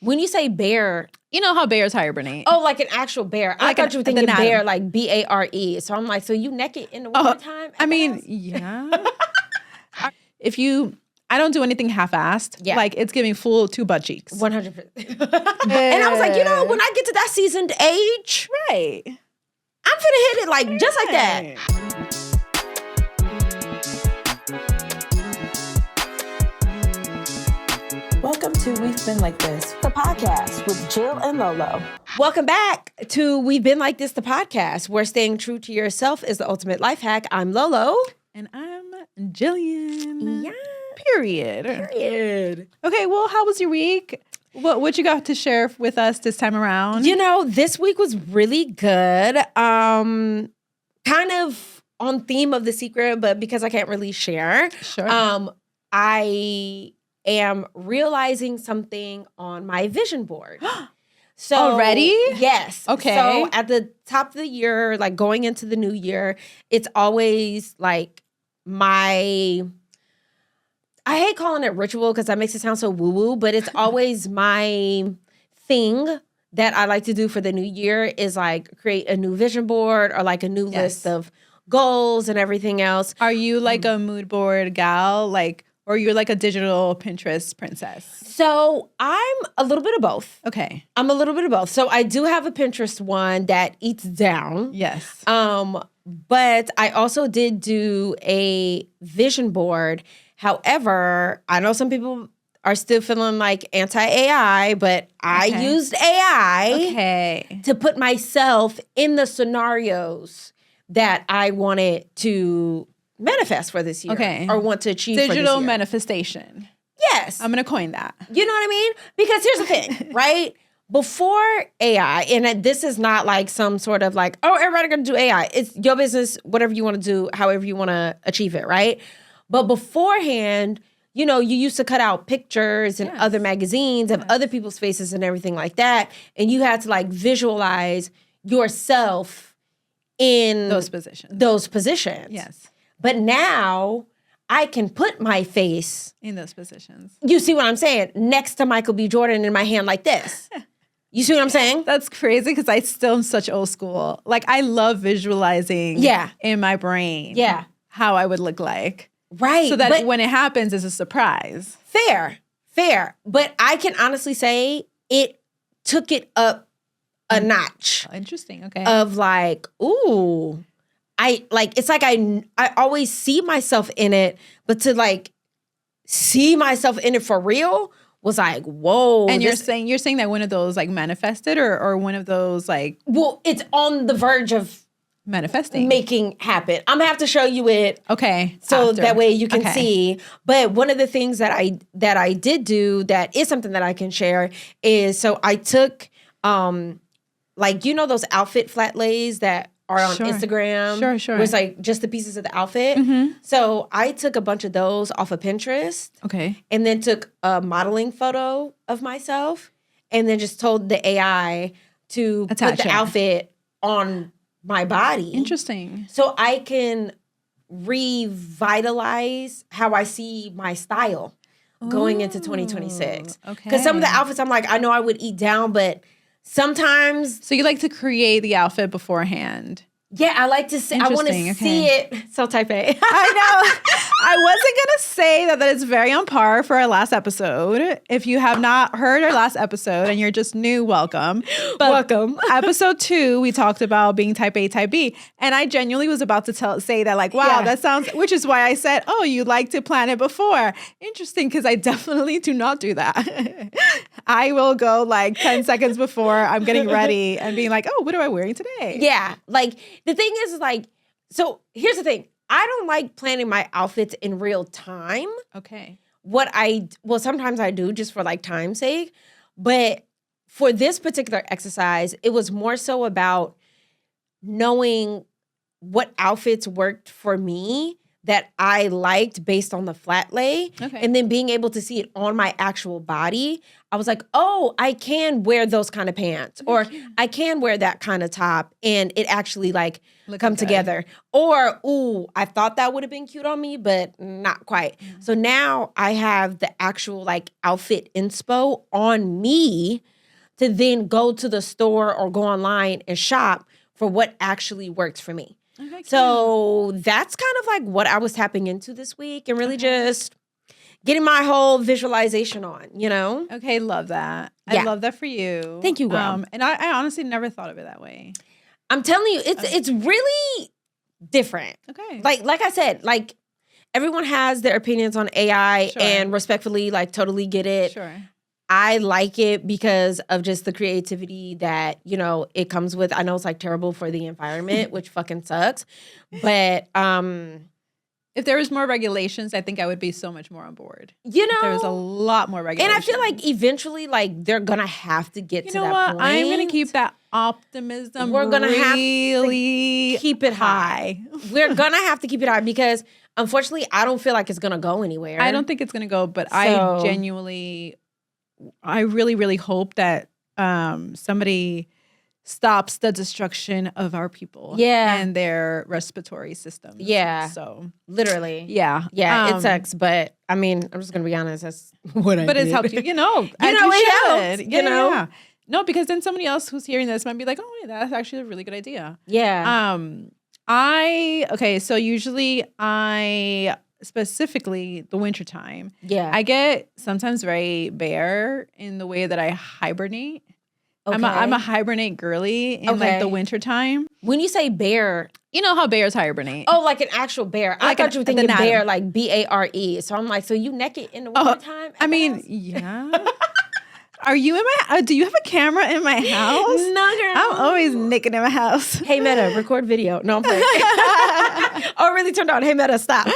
When you say bear, you know how bears hibernate. oh, like an actual bear. I Like thought you were thinking anatomy. bear, like BARE. So I'm like, so you naked in the wintertime? I mean, yeah. I don't do anything half-assed. Yeah. Like, it's giving full 2 butt cheeks. 100%. And I was like, when I get to that seasoned age, Right. I'm finna hit it like just like that. Welcome to We've Been Like This, the podcast with Jill and Lolo. Welcome back to We've Been Like This, the podcast, where staying true to yourself is the ultimate life hack. I'm Lolo. And I'm Jillian. Yeah. Period. Okay, well, how was your week? What you got to share with us this time around? This week was really good. Kind of on theme of The Secret, but because I can't really share. Sure. I am realizing something on my vision board. So Already? Yes. Okay. So at the top of the year, like going into the new year, it's always like I hate calling it ritual because that makes it sound so woo-woo, but it's always my thing that I like to do for the new year is like create a new vision board or like a new list of goals and everything else. Are you like a mood board gal? Or you're like a digital Pinterest princess? So I'm a little bit of both. Okay. I'm a little bit of both. So I do have a Pinterest one that eats down. Yes. But I also did do a vision board. However, I know some people are still feeling like anti-AI, but I used AI to put myself in the scenarios that I wanted to manifest for this year or want to achieve for this year. Digital manifestation. Yes. I'm going to coin that. You know what I mean? Because here's the thing, right? Before AI, and this is not like some sort of like, oh, everybody going to do AI. It's your business, whatever you want to do, however you want to achieve it, right? But beforehand, you used to cut out pictures and other magazines of other people's faces and everything like that. And you had to like visualize yourself in those positions. Yes. But now I can put my face in those positions. You see what I'm saying? Next to Michael B. Jordan in my hand like this. You see what I'm saying? That's crazy because I still am such old school. Like I love visualizing in my brain how I would look like. Right. So that when it happens, it's a surprise. Fair. But I can honestly say it took it up a notch. Interesting. Okay. Of like, ooh. It's like I always see myself in it, but to like see myself in it for real was like, whoa. And you're saying that one of those like manifested or one of those like, well, it's on the verge of manifesting, making happen. I'm gonna have to show you it. Okay. So that way you can see. But one of the things that I did do that is something that I can share is, so I took those outfit flat lays that are on Instagram. Sure. Where it's like just the pieces of the outfit. Mm-hmm. So I took a bunch of those off of Pinterest. Okay. And then took a modeling photo of myself and then just told the AI to put the outfit on my body. Interesting. So I can revitalize how I see my style going into 2026. Okay. Because some of the outfits I'm like, I know I would eat down, but sometimes. So you like to create the outfit beforehand. Yeah, I like to see. I want to see it. So type A. I know. I wasn't going to say that it's very on par for our last episode. If you have not heard our last episode and you're just new, welcome. But welcome. Episode 2, we talked about being type A, type B. And I genuinely was about to say that like, wow, that sounds, which is why I said, oh, you like to plan it before. Interesting, because I definitely do not do that. I will go like 10 seconds before I'm getting ready and being like, oh, what am I wearing today? Yeah. Like the thing is like, so here's the thing. I don't like planning my outfits in real time. Okay. Sometimes I do just for like time's sake. But for this particular exercise, it was more so about knowing what outfits worked for me that I liked based on the flat lay. Okay. And then being able to see it on my actual body, I was like, oh, I can wear those kind of pants, or I can wear that kind of top, and it actually like come good. together. Or, ooh, I thought that would have been cute on me, but not quite. So now I have the actual like outfit inspo on me to then go to the store or go online and shop for what actually works for me. Okay, So that's kind of like what I was tapping into this week, and really just getting my whole visualization on, you know? Okay, love that. Yeah. I love that for you. Thank you, girl. And I honestly never thought of it that way. I'm telling you, it's really different. Okay. Like I said, like everyone has their opinions on AI, Sure. and respectfully, like totally get it. Sure. I like it because of just the creativity that, you know, it comes with. I know it's like terrible for the environment, which fucking sucks. But if there was more regulations, I think I would be so much more on board. you know, If there was a lot more regulations. and I feel like eventually, like they're gonna have to get you to know that what? point. I'm gonna keep that optimism. We're gonna have to really keep it high. We're gonna have to keep it high because unfortunately, I don't feel like it's gonna go anywhere. I don't think it's gonna go, but So- I really, really hope that somebody stops the destruction of our people, Yeah. and their respiratory systems. Yeah. So literally. yeah, Yeah, it sucks, but I mean, I'm just gonna be honest. That's what I But it's did. helped you, you know. You as know, it should. helps, you know? Yeah. No, because then somebody else who's hearing this might be like, "Oh, yeah, that's actually a really good idea." Yeah. So usually specifically the wintertime, Yeah. I get sometimes very bare in the way that I hibernate. Okay. I'm a hibernate girly in like Okay. the wintertime. When you say bear, You know how bears hibernate. oh, like an actual bear. I Like thought you were the thinking anatomy. bear, like BARE. So I'm like, so you naked in the wintertime? I mean, yeah. Are you in my? Do you have a camera in my house? No, girl. I'm always naked in my house. Hey, Meta, record video. No, I'm playing. Oh, really turned on. Hey, Meta, stop.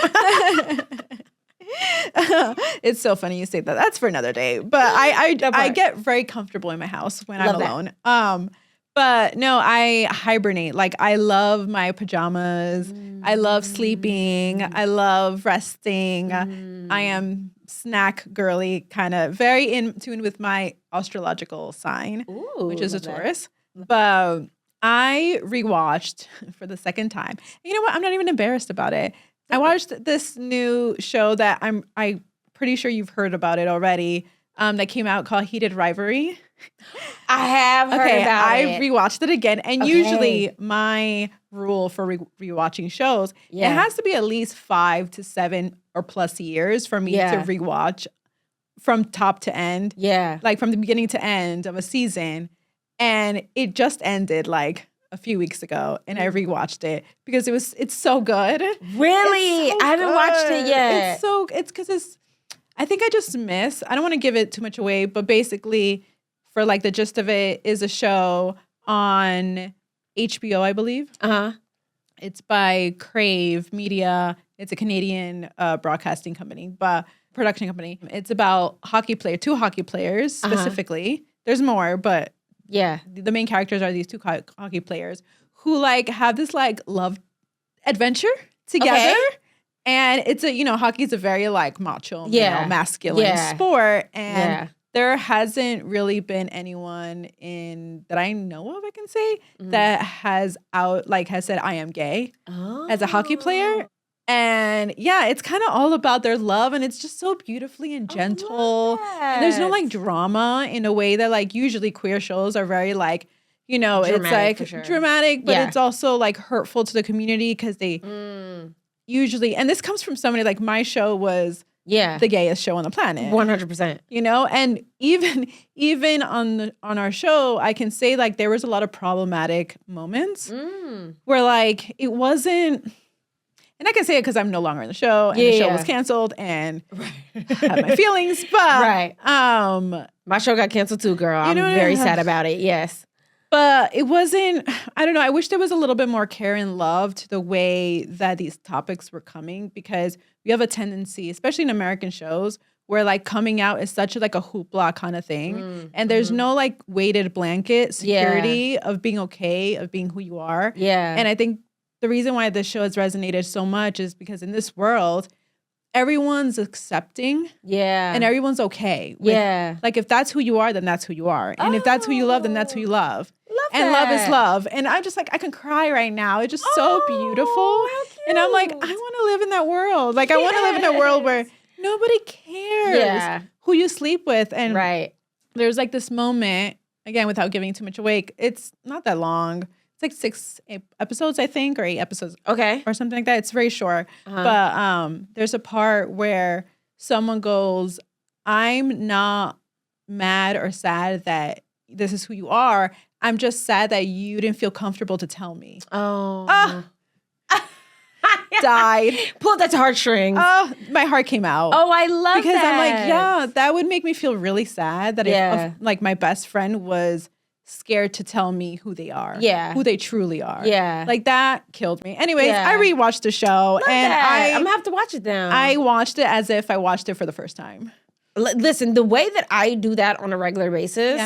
It's so funny you say that. That's for another day. But I get very comfortable in my house when Love I'm that. alone. But no, I hibernate. Like I love my pajamas. I love sleeping. I love resting. I am snack girly, kind of very in tune with my astrological sign, Ooh, which is a love that. Taurus. But I rewatched for the second time. And you know what? I'm not even embarrassed about it. I watched this new show that I'm pretty sure you've heard about it already. That came out called Heated Rivalry. I have heard about I it. rewatched it again, and Okay. usually my rule for rewatching shows, Yeah. it has to be at least 5 to 7 or plus years for me Yeah. to rewatch from top to end, Yeah. like from the beginning to end of a season. And it just ended like a few weeks ago, and I rewatched it because it's so good. Really? It's so I haven't watched it good. yet. It's because I think I just miss. I don't want to give it too much away, but basically, for like the gist of it, is a show on HBO, I believe. Uh-huh. It's by Crave Media. It's a Canadian broadcasting company, but production company. It's about two hockey players specifically. There's more, but Yeah. the main characters are these two hockey players who like have this like love adventure together. Okay. And it's hockey is a very like macho, Yeah. masculine Yeah. sport. And Yeah. there hasn't really been anyone that I know of, I can say, that has said I am gay as a hockey player. And yeah, it's kind of all about their love, and it's just so beautifully and gentle. And there's no like drama in a way that like usually queer shows are very like, it's Dramatic, like for sure. dramatic, but Yeah. it's also like hurtful to the community because they usually, and this comes from somebody like my show was Yeah. the gayest show on the planet. 100%. And even on our show, I can say like there was a lot of problematic moments where like it wasn't. And I can say it because I'm no longer in the show, and the show was canceled, and I have my feelings. But Right. My show got canceled too, girl. I'm know what I very mean? sad about it. Yes. but it wasn't. I don't know. I wish there was a little bit more care and love to the way that these topics were coming, because we have a tendency, especially in American shows, where like coming out is such like a hoopla kind of thing, and there's no like weighted blanket security of being okay, of being who you are. Yeah. And I think the reason why this show has resonated so much is because in this world, everyone's accepting and everyone's okay. Like if that's who you are, then that's who you are. And if that's who you love, then that's who you love. And love is love. And I'm just like, I can cry right now. It's just so beautiful. And I'm like, I want to live in that world. Like I want to live in a world where nobody cares who you sleep with. And there's like this moment, again, without giving too much away, it's not that long. It's like 6 episodes, I think, or 8 episodes. Okay. Or something like that. It's very short. But there's a part where someone goes, I'm not mad or sad that this is who you are. I'm just sad that you didn't feel comfortable to tell me. Died. Pulled at the heartstrings. My heart came out. I love that. Because I'm like, yeah, that would make me feel really sad that if like my best friend was scared to tell me who they are. Who they truly are. Like that killed me. Anyways, I rewatched the show. And I'm going to have to watch it now. I watched it as if I watched it for the first time. Listen, the way that I do that on a regular basis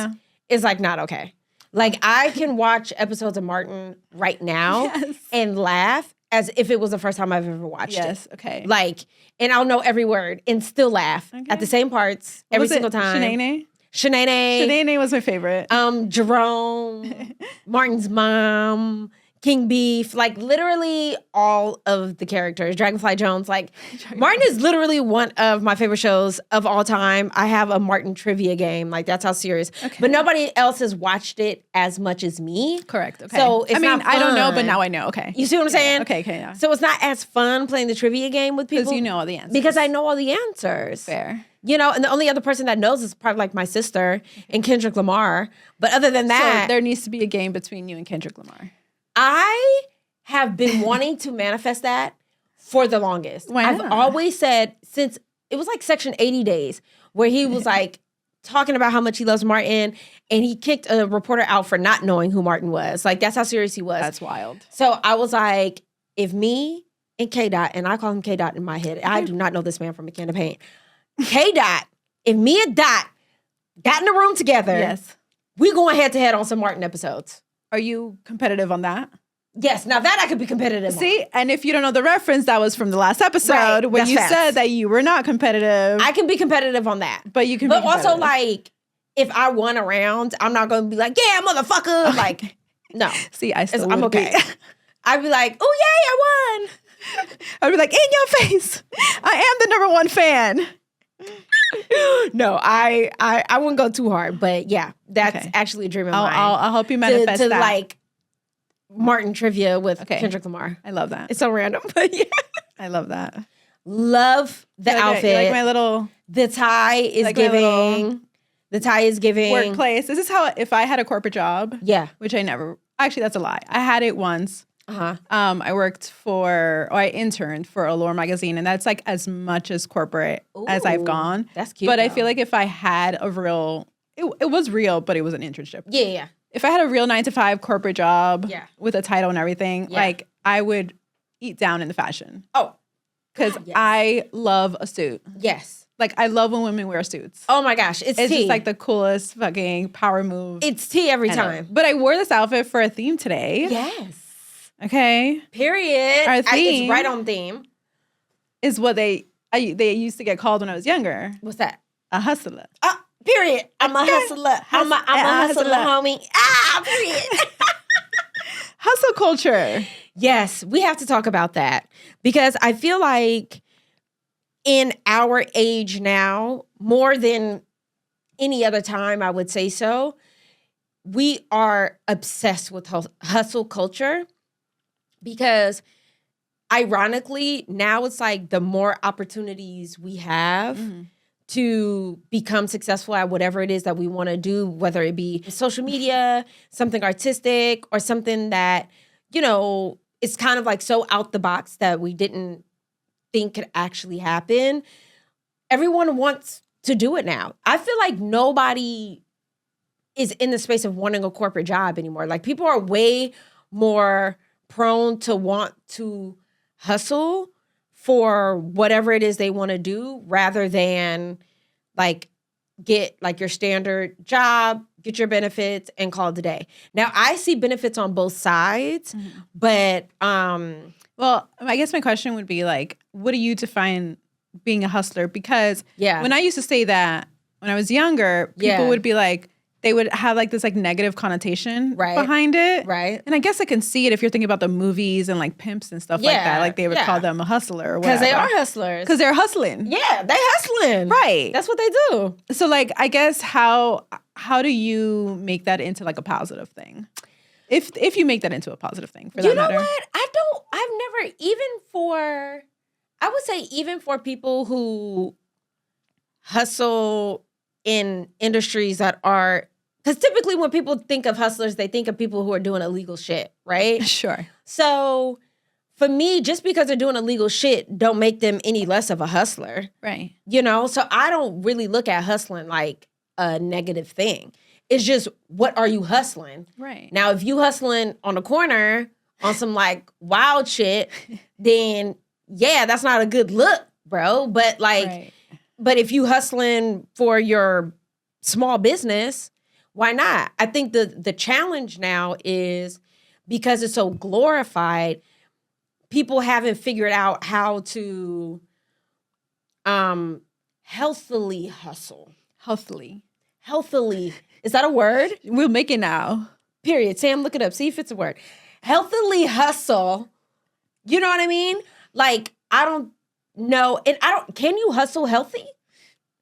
is like not okay. Like I can watch episodes of Martin right now and laugh as if it was the first time I've ever watched it. Okay. Like, and I'll know every word and still laugh at the same parts every single time. Shanae was my favorite. Jerome, Martin's mom, King Beef, like literally all of the characters. Dragonfly Jones, like Martin is literally one of my favorite shows of all time. I have a Martin trivia game, like that's how serious. But nobody else has watched it as much as me. Correct. Okay. So it's not fun. I don't know, but now I know. Okay. You see what I'm saying? Okay. Yeah. So it's not as fun playing the trivia game with people because you know all the answers. Because I know all the answers. Fair. You know, and the only other person that knows is probably like my sister and Kendrick Lamar. But other than that, so there needs to be a game between you and Kendrick Lamar. I have been wanting to manifest that for the longest. Why not? I've always said, since it was like Section 80 days, where he was like talking about how much he loves Martin, and he kicked a reporter out for not knowing who Martin was. Like, that's how serious he was. That's wild. So I was like, if me and K-Dot, and I call him K-Dot in my head, I do not know this man from a can of paint. K-Dot, if me and Dot got in the room together, we going head to head on some Martin episodes. Are you competitive on that? Yes. Now that I could be competitive See? And if you don't know the reference, that was from the last episode when you said that you were not competitive. I can be competitive on that. But you can But also, like, if I won a round, I'm not going to be like, yeah, motherfucker. Okay. Like, no. See, I'm okay. I'd be like, oh, yay, I won. I'd be like, in your face. I am the #1 fan. No, I wouldn't go too hard, but yeah, that's actually a dream of mine. I'll help you manifest to that. Like Martin trivia with Kendrick Lamar. I love that. It's so random, but yeah, I love that. Love the outfit. Like my little. The tie is like giving. The tie is giving. Workplace. This is how if I had a corporate job. Yeah, which I never. Actually, that's a lie. I had it once. I interned for Allure magazine, and that's like as much as corporate as I've gone. That's cute. But I feel like if I had a real, it was real, but it was an internship. Yeah. If I had a real 9-to-5 corporate job with a title and everything, like I would eat down in the fashion. Oh. Because I love a suit. Yes. Like I love when women wear suits. Oh my gosh. It's just like the coolest fucking power move. It's tea every time. But I wore this outfit for a theme today. Yes. Okay. Period. Our theme it's right on theme. Is what they used to get called when I was younger. What's that? A hustler. Period. I'm a hustler. I'm a hustler, homie. Period. Hustle culture. Yes, we have to talk about that because I feel like in our age now, more than any other time, I would say so, we are obsessed with hustle culture because ironically, now it's like the more opportunities we have to become successful at whatever it is that we want to do, whether it be social media, something artistic, or something that, you know, it's kind of like so out the box that we didn't think could actually happen. Everyone wants to do it now. I feel like nobody is in the space of wanting a corporate job anymore. Like people are way more prone to want to hustle for whatever it is they want to do rather than like get like your standard job, get your benefits, and call it a day. Now, I see benefits on both sides, but well, I guess my question would be like, what do you define being a hustler? Because when I used to say that when I was younger, people would be like, they would have like this like negative connotation behind it. Right. And I guess I can see it if you're thinking about the movies and like pimps and stuff like that. Like they would call them a hustler or whatever. Because they are hustlers. Because they're hustling. Yeah, they hustling. Right. That's what they do. So like, I guess how do you make that into like a positive thing? If you make that into a positive thing for that matter. You know what? I've never, I would say even for people who hustle in industries that are, because typically when people think of hustlers, they think of people who are doing illegal shit, right? Sure. So for me, just because they're doing illegal shit don't make them any less of a hustler. Right. You know? So I don't really look at hustling like a negative thing. It's just, what are you hustling? Right. Now, if you hustling on the corner on some like wild shit, then yeah, that's not a good look, bro. But like, but if you hustling for your small business, why not? I think the challenge now is because it's so glorified, people haven't figured out how to healthily hustle. Healthily. Is that a word? We'll make it now. Period. Sam, look it up. See if it's a word. Healthily hustle. You know what I mean? Like, I don't know. And can you hustle healthy?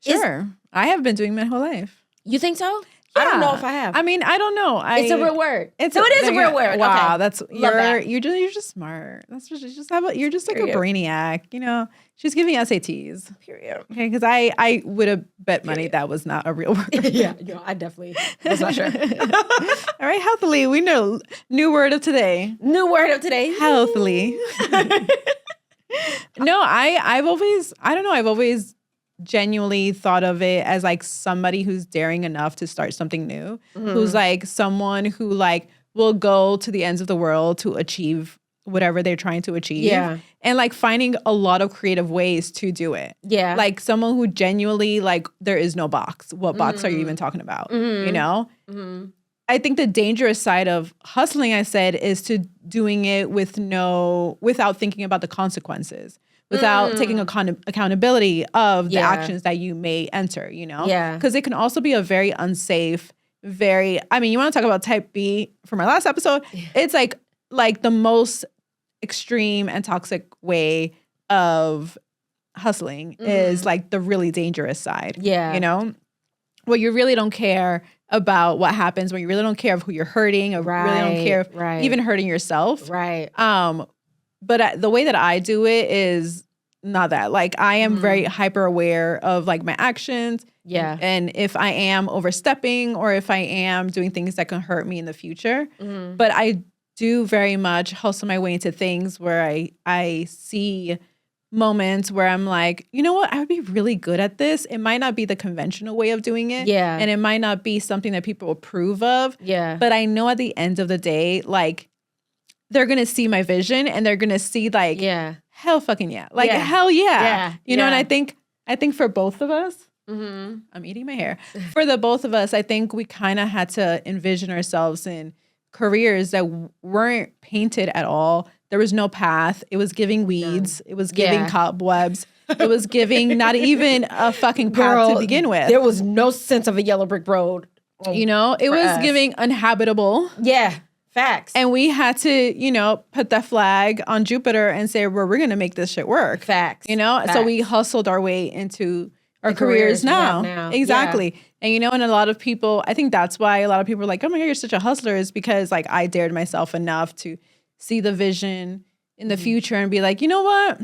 Sure. I have been doing my whole life. You think so? Yeah. I don't know if I have. I mean, I don't know. It's a real word. It is a real word. Wow, okay. that's you're just smart. That's just you're just like a brainiac. You know, she's giving SATs. Period. Okay, because I would have bet money that was not a real word. Yeah, I definitely was not sure. All right, healthily. We know new word of today. Healthily. No, I've always genuinely thought of it as like somebody who's daring enough to start something new, who's like someone who like will go to the ends of the world to achieve whatever they're trying to achieve. Yeah. And like finding a lot of creative ways to do it. Yeah. Like someone who genuinely like, there is no box. What box are you even talking about? You know? I think the dangerous side of hustling, I said, is to doing it without thinking about the consequences. Without taking accountability of the actions that you may enter, you know? Yeah. Because it can also be a very unsafe, you want to talk about type B from our last episode? Yeah. It's like the most extreme and toxic way of hustling is like the really dangerous side. Yeah. You know? Where you really don't care about what happens, where you really don't care of who you're hurting, or really don't care of even hurting yourself. Right. But the way that I do it is not that. Like, I am very hyper aware of like my actions. Yeah. And if I am overstepping or if I am doing things that can hurt me in the future. But I do very much hustle my way into things where I see moments where I'm like, you know what? I would be really good at this. It might not be the conventional way of doing it. Yeah. And it might not be something that people approve of. Yeah. But I know at the end of the day, like, they're going to see my vision and they're going to see like, hell fucking yeah. Like, hell yeah. You know, and I think for both of us, I'm eating my hair. For the both of us, I think we kind of had to envision ourselves in careers that weren't painted at all. There was no path. It was giving weeds. It was giving cobwebs. It was giving not even a fucking path to begin with. There was no sense of a yellow brick road. You know, it was giving uninhabitable. Yeah. Facts. And we had to, you know, put that flag on Jupiter and say, well, we're going to make this shit work. Facts. You know? Facts. So we hustled our way into our careers now. Exactly. Yeah. And, you know, and a lot of people, I think that's why a lot of people are like, oh my God, you're such a hustler, is because like I dared myself enough to see the vision in the future and be like, you know what?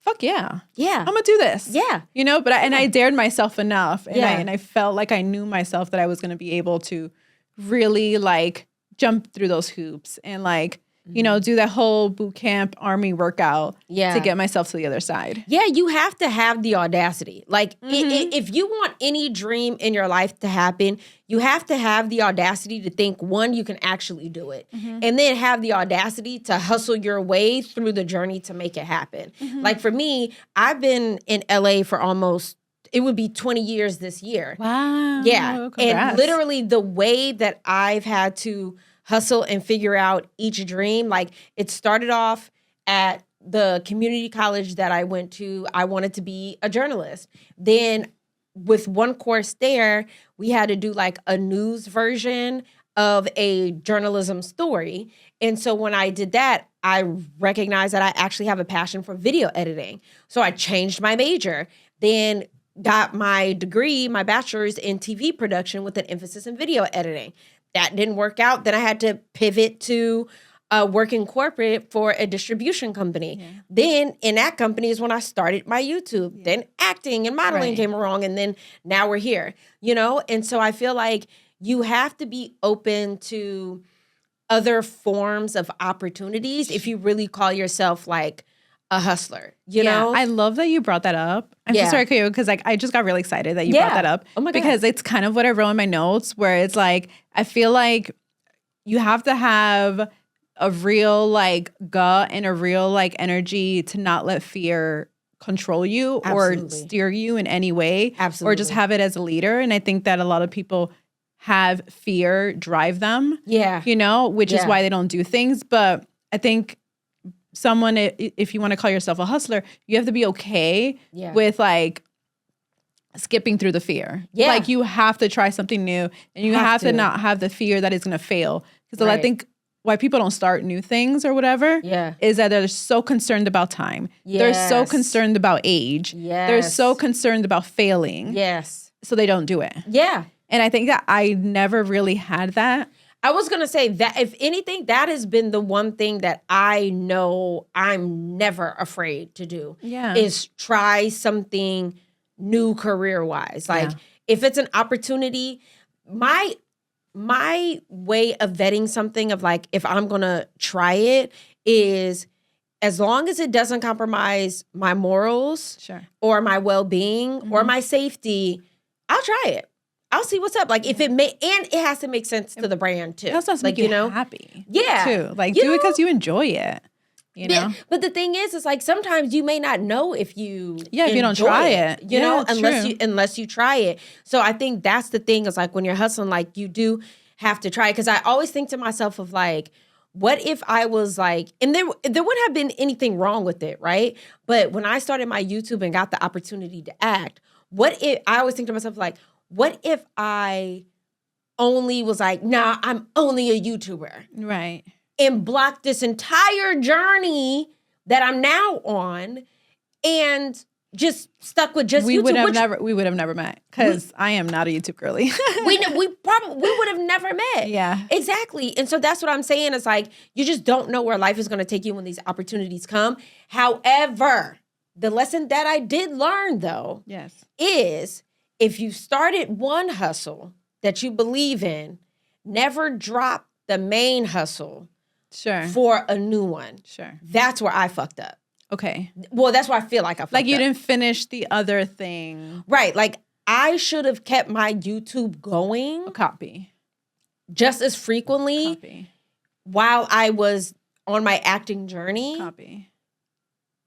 Fuck yeah. Yeah. I'm going to do this. Yeah. You know, but I dared myself enough and I felt like I knew myself that I was going to be able to really like jump through those hoops and like, you know, do that whole boot camp army workout to get myself to the other side. Yeah, you have to have the audacity. Like, if you want any dream in your life to happen, you have to have the audacity to think, one, you can actually do it. And then have the audacity to hustle your way through the journey to make it happen. Like, for me, I've been in LA for almost it would be 20 years this year. Wow. Yeah. Congrats. And literally the way that I've had to hustle and figure out each dream, like it started off at the community college that I went to. I wanted to be a journalist. Then with one course there, we had to do like a news version of a journalism story. And so when I did that, I recognized that I actually have a passion for video editing. So I changed my major, then got my degree, my bachelor's in TV production with an emphasis in video editing. That didn't work out. Then I had to pivot to working corporate for a distribution company. Yeah. Then in that company is when I started my YouTube. Yeah. Then acting and modeling came along, and then now we're here, you know? And so I feel like you have to be open to other forms of opportunities if you really call yourself like a hustler, you know? I love that you brought that up. I'm so sorry, because like I just got really excited that you brought that up. Oh my God. Because it's kind of what I wrote in my notes, where it's like, I feel like you have to have a real like gut and a real like energy to not let fear control you or steer you in any way. Absolutely. Or just have it as a leader. And I think that a lot of people have fear drive them. Yeah. You know, which is why they don't do things. But I think someone, if you want to call yourself a hustler, you have to be okay with like skipping through the fear. Yeah. Like you have to try something new, and you have to not have the fear that it's going to fail. Because I think why people don't start new things or whatever is that they're so concerned about time. Yes. They're so concerned about age. Yes. They're so concerned about failing. Yes. So they don't do it. Yeah. And I think that I never really had that. I was going to say that if anything, that has been the one thing that I know I'm never afraid to do is try something new career-wise. Like if it's an opportunity, my way of vetting something of like, if I'm going to try it is as long as it doesn't compromise my morals or my well-being or my safety, I'll try it. I'll see what's up. Like if it and it has to make sense to the brand too. It also has to like, make you happy. Yeah. Too. Like do it because you enjoy it. You know? Yeah. But the thing is, it's like sometimes you may not know if you if you don't try it. You know, unless you try it. So I think that's the thing is like when you're hustling, like you do have to try it. Because I always think to myself of like, what if I was like, and there wouldn't have been anything wrong with it, right? But when I started my YouTube and got the opportunity to act, I always think to myself like, what if I only was like, nah, I'm only a YouTuber. Right. And blocked this entire journey that I'm now on and just stuck with just YouTube. We would have never met because Mm-hmm. I am not a YouTube girly. we would have never met. Yeah. Exactly. And so that's what I'm saying is like, you just don't know where life is going to take you when these opportunities come. However, the lesson that I did learn though is if you started one hustle that you believe in, never drop the main hustle for a new one. Sure. That's where I fucked up. Okay. Well, that's where I feel like I fucked up. Like you didn't finish the other thing. Right. Like I should have kept my YouTube going. Copy. Just as frequently while I was on my acting journey.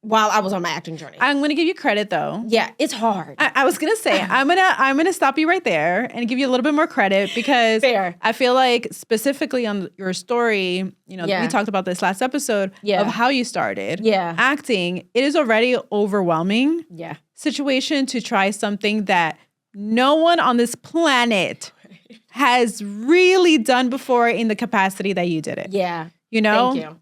While I was on my acting journey. I'm going to give you credit though. Yeah, it's hard. I was going to say, I'm going to stop you right there and give you a little bit more credit because I feel like specifically on your story, you know, we talked about this last episode of how you started acting. It is already overwhelming situation to try something that no one on this planet has really done before in the capacity that you did it. Yeah. You know? Thank you.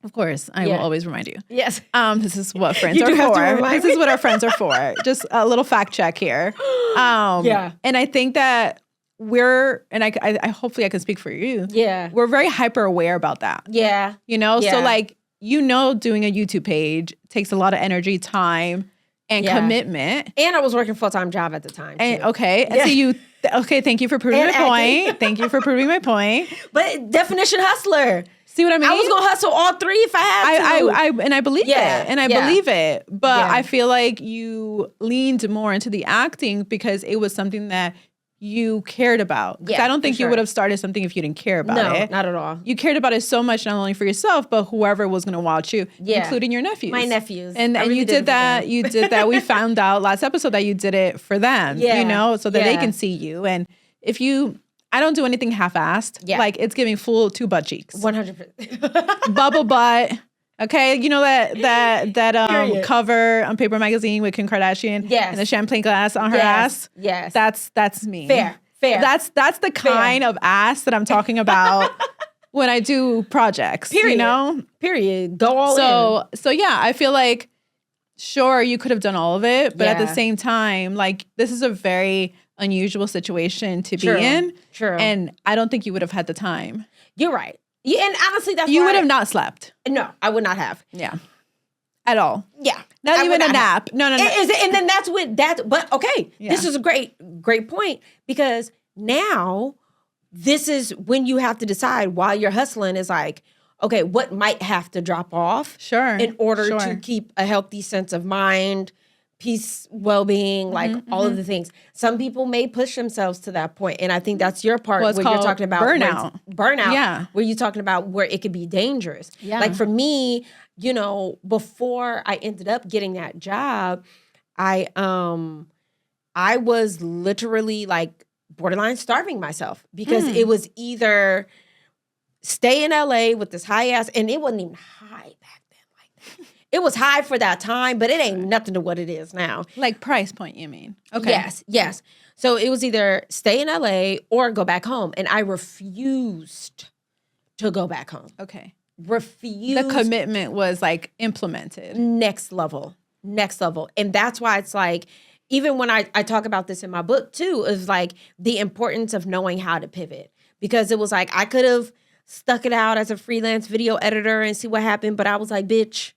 Of course, I will always remind you. Yes. This is what friends are for. This is what our friends are for. Just a little fact check here. And I think that I hopefully I can speak for you. Yeah. We're very hyper aware about that. Yeah. You know, so like, doing a YouTube page takes a lot of energy, time, and commitment. And I was working full-time job at the time. And, so thank you for proving my point. Thank you for proving my point. But definition hustler. See what I mean? I was gonna hustle all three if I had to. I believe it. And I believe it. But I feel like you leaned more into the acting because it was something that you cared about. Because Yeah, I don't think for you sure. would have started something if you didn't care about No, it. not at all. You cared about it so much, not only for yourself, but whoever was going to watch you, including your nephews. My nephews. And I really you did it did for that. them. You did that. We found out last episode that you did it for them, you know, so that they can see you. And if you, I don't do anything half-assed. Yeah. Like it's giving full 2 butt cheeks. 100%. Bubble butt. Okay, you know that cover on Paper Magazine with Kim Kardashian, Yes. and the champagne glass on her ass. Yes. That's me. Fair. That's the kind of ass that I'm talking about when I do projects. Period. You know. Period. Go all in. So yeah, I feel like sure you could have done all of it, but at the Yeah. same time, like this is a very unusual situation to be in. True. And I don't think you would have had the time. You're right. Yeah, and honestly, that's You why would have not slept. No, I would not have. Yeah. At all. Yeah. Not I even would a not nap. No. And then that's what that. But okay, Yeah. this is a great point because now this is when you have to decide while you're hustling is like, okay, what might have to drop off, Sure. in order Sure. to keep a healthy sense of mind, peace, well-being, like all of the things. Some people may push themselves to that point, and I think that's your part Well, it's where you're called talking about burnout. Burnout, Yeah. where you're talking about where it could be dangerous. Yeah. Like for me, you know, before I ended up getting that job, I was literally like borderline starving myself because it was either stay in LA with this high ass, and it wasn't even high back then like that. It was high for that time, but it ain't nothing to what it is now. Like price point, you mean? Okay. Yes. So it was either stay in LA or go back home, and I refused to go back home. Okay. Refused. The commitment was like implemented. Next level. And that's why it's like, even when I talk about this in my book too, is like the importance of knowing how to pivot. Because it was like, I could have stuck it out as a freelance video editor and see what happened. But I was like, bitch,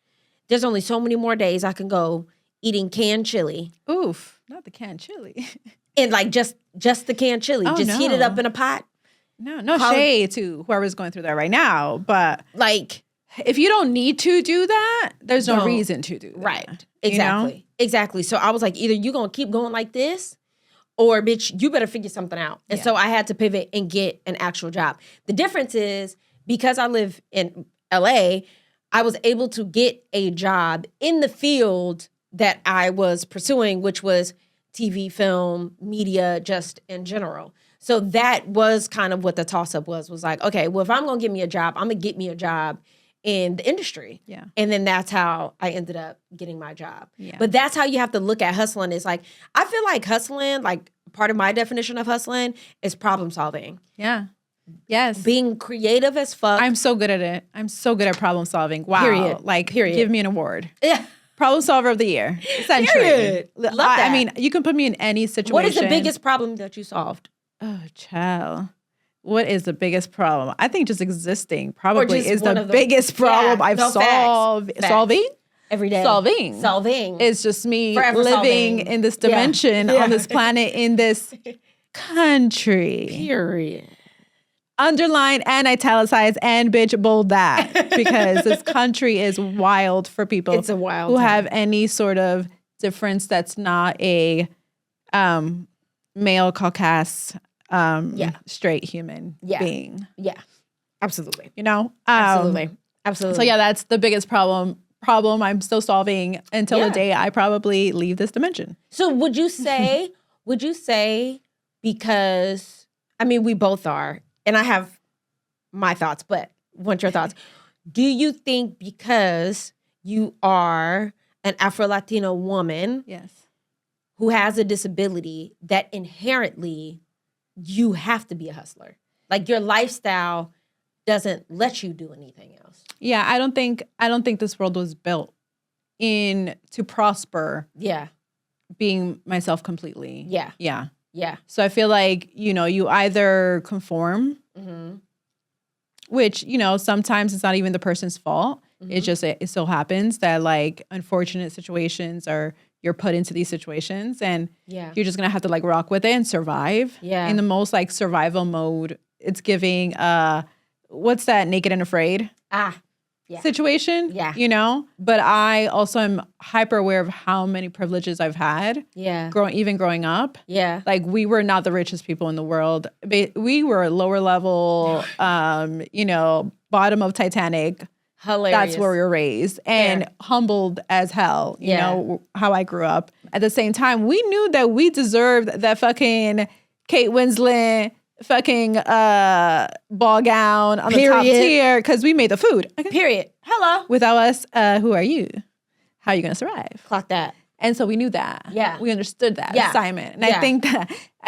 there's only so many more days I can go eating canned chili. Oof. Not the canned chili. And like just the canned chili. Oh, just heat it no. up in a pot. No shade to whoever's going through that right now. But Like, if you don't need to do that, there's no Don't. reason to do that. right. You know? Exactly. So I was like, either you gonna keep going like this, or bitch, you better figure something out. And so I had to pivot and get an actual job. The difference is because I live in LA, I was able to get a job in the field that I was pursuing, which was TV, film, media, just in general. So that was kind of what the toss-up was like, okay, well, if I'm gonna get me a job, I'm gonna get me a job in the industry. Yeah. And then that's how I ended up getting my job. Yeah. But that's how you have to look at hustling. Is like, I feel like hustling, like part of my definition of hustling is problem solving. Yeah. Yes. Being creative as fuck. I'm so good at it. I'm so good at problem solving. Wow. Period. Like, Period. give me an award. Yeah. Problem solver of the year. Essentially. Period. Love that. I mean, you can put me in any situation. What is the biggest problem that you solved? Oh, child. What is the biggest problem? I think just existing probably just is one the of the- biggest problem Yeah, I've no, facts. solved. Facts. Solving? Every day. Solving. It's just me Forever living solving. in this Yeah. dimension Yeah. on this planet in this country. Period. Underline and italicize and bitch bold that because this country is wild for people It's a wild who time. have any sort of difference that's not a male Caucasian straight human being. Yeah. Absolutely. You know? Absolutely. So yeah, that's the biggest problem I'm still solving until the day I probably leave this dimension. So would you say, because, I mean, we both are, and I have my thoughts, but want your thoughts. Do you think because you are an Afro-Latino woman Yes. who has a disability that inherently you have to be a hustler? Like your lifestyle doesn't let you do anything else. Yeah, I don't think this world was built to prosper Yeah. being myself completely. Yeah. Yeah. Yeah. So I feel like, you either conform, which, sometimes it's not even the person's fault. It's just, it still happens that like unfortunate situations you're put into these situations and Yeah. you're just going to have to like rock with it and survive. Yeah. In the most like survival mode, it's giving, what's that? Naked and Afraid. situation, Yeah. you know? But I also am hyper aware of how many privileges I've had. Yeah. Even growing up. Yeah. Like we were not the richest people in the world. We were lower level, you know, bottom of Titanic. Hilarious. That's where we were raised and humbled as hell, you know, how I grew up. At the same time, we knew that we deserved that fucking Kate Winslet fucking ball gown on the top tier because we made the food. Okay. Period. Hello. Without us, who are you? How are you going to survive? Clock that. And so we knew that. Yeah. We understood that assignment. And I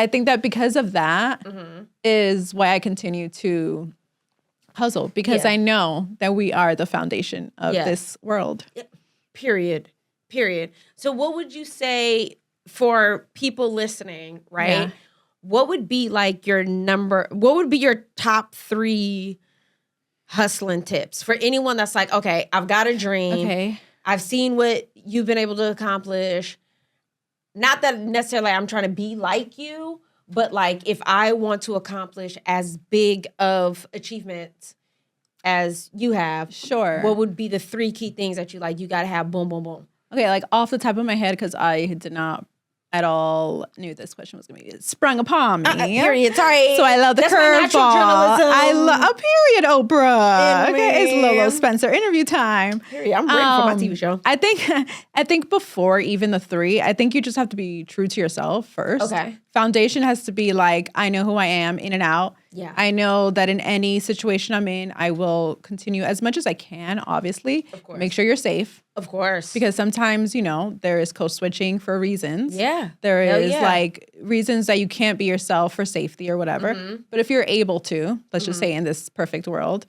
think that because of that is why I continue to hustle, because I know that we are the foundation of this world. Period. So what would you say for people listening, right? Yeah. What would be like what would be your top 3 hustling tips for anyone that's like, okay, I've got a dream. Okay. I've seen what you've been able to accomplish. Not that necessarily I'm trying to be like you, but like if I want to accomplish as big of achievements as you have, Sure. what would be the 3 key things that you got to have? Boom, boom, boom. Okay, like off the top of my head, because I did not at all knew this question was going to be sprung upon me. Period. Sorry. So I love the That's my natural curveball. journalism. I love a period, Oprah. Okay, it's Lolo ma'am. Spencer interview time. Period. I'm ready for my TV show. I think before even the 3, I think you just have to be true to yourself first. Okay. Foundation has to be like, I know who I am in and out. Yeah. I know that in any situation I'm in, I will continue as much as I can, obviously. Of course. Make sure you're safe. Of course. Because sometimes, you know, there is code switching for reasons. Yeah. There Hell is yeah. like reasons that you can't be yourself for safety or whatever. But if you're able to, let's just say in this perfect world,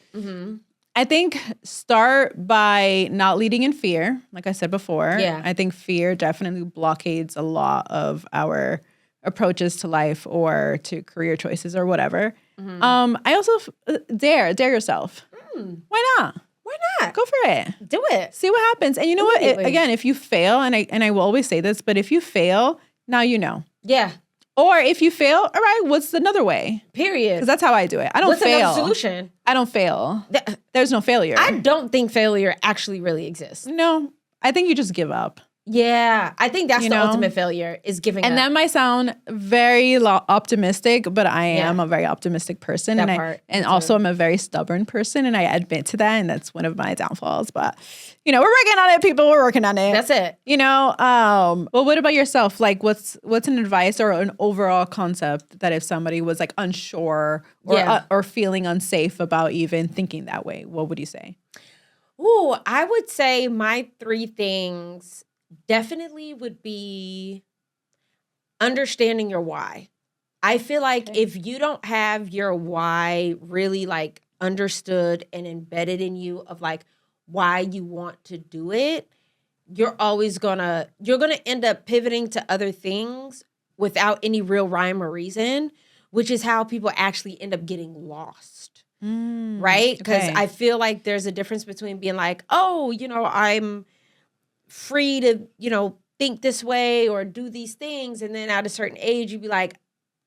I think start by not leading in fear. Like I said before, Yeah. I think fear definitely blockades a lot of our approaches to life or to career choices or whatever. I also dare yourself. Why not? Why not? Go for it. Do it. See what happens. And you know what? Immediately. Again, if you fail, and I will always say this, but if you fail, now you know. Yeah. Or if you fail, all right, what's another way? Period. Because that's how I do it. I don't What's fail. another solution? I don't fail. There's no failure. I don't think failure actually really exists. No, I think you just give up. Yeah. I think that's You the know? ultimate failure is giving And up. that might sound very optimistic, but I am Yeah. a very optimistic person. That and part, and me also I'm a very stubborn person, and I admit to that, and that's one of my downfalls. But, you know, we're working on it, people. We're working on it. That's it. You know, well, what about yourself? Like, what's an advice or an overall concept that if somebody was like unsure or or feeling unsafe about even thinking that way, what would you say? Ooh, I would say my 3 things definitely would be understanding your why. I feel like if you don't have your why really like understood and embedded in you of like why you want to do it, you're gonna end up pivoting to other things without any real rhyme or reason, which is how people actually end up getting lost. Right? Because I feel like there's a difference between being like, oh, you know, I'm free to, you know, think this way or do these things. And then at a certain age, you'd be like,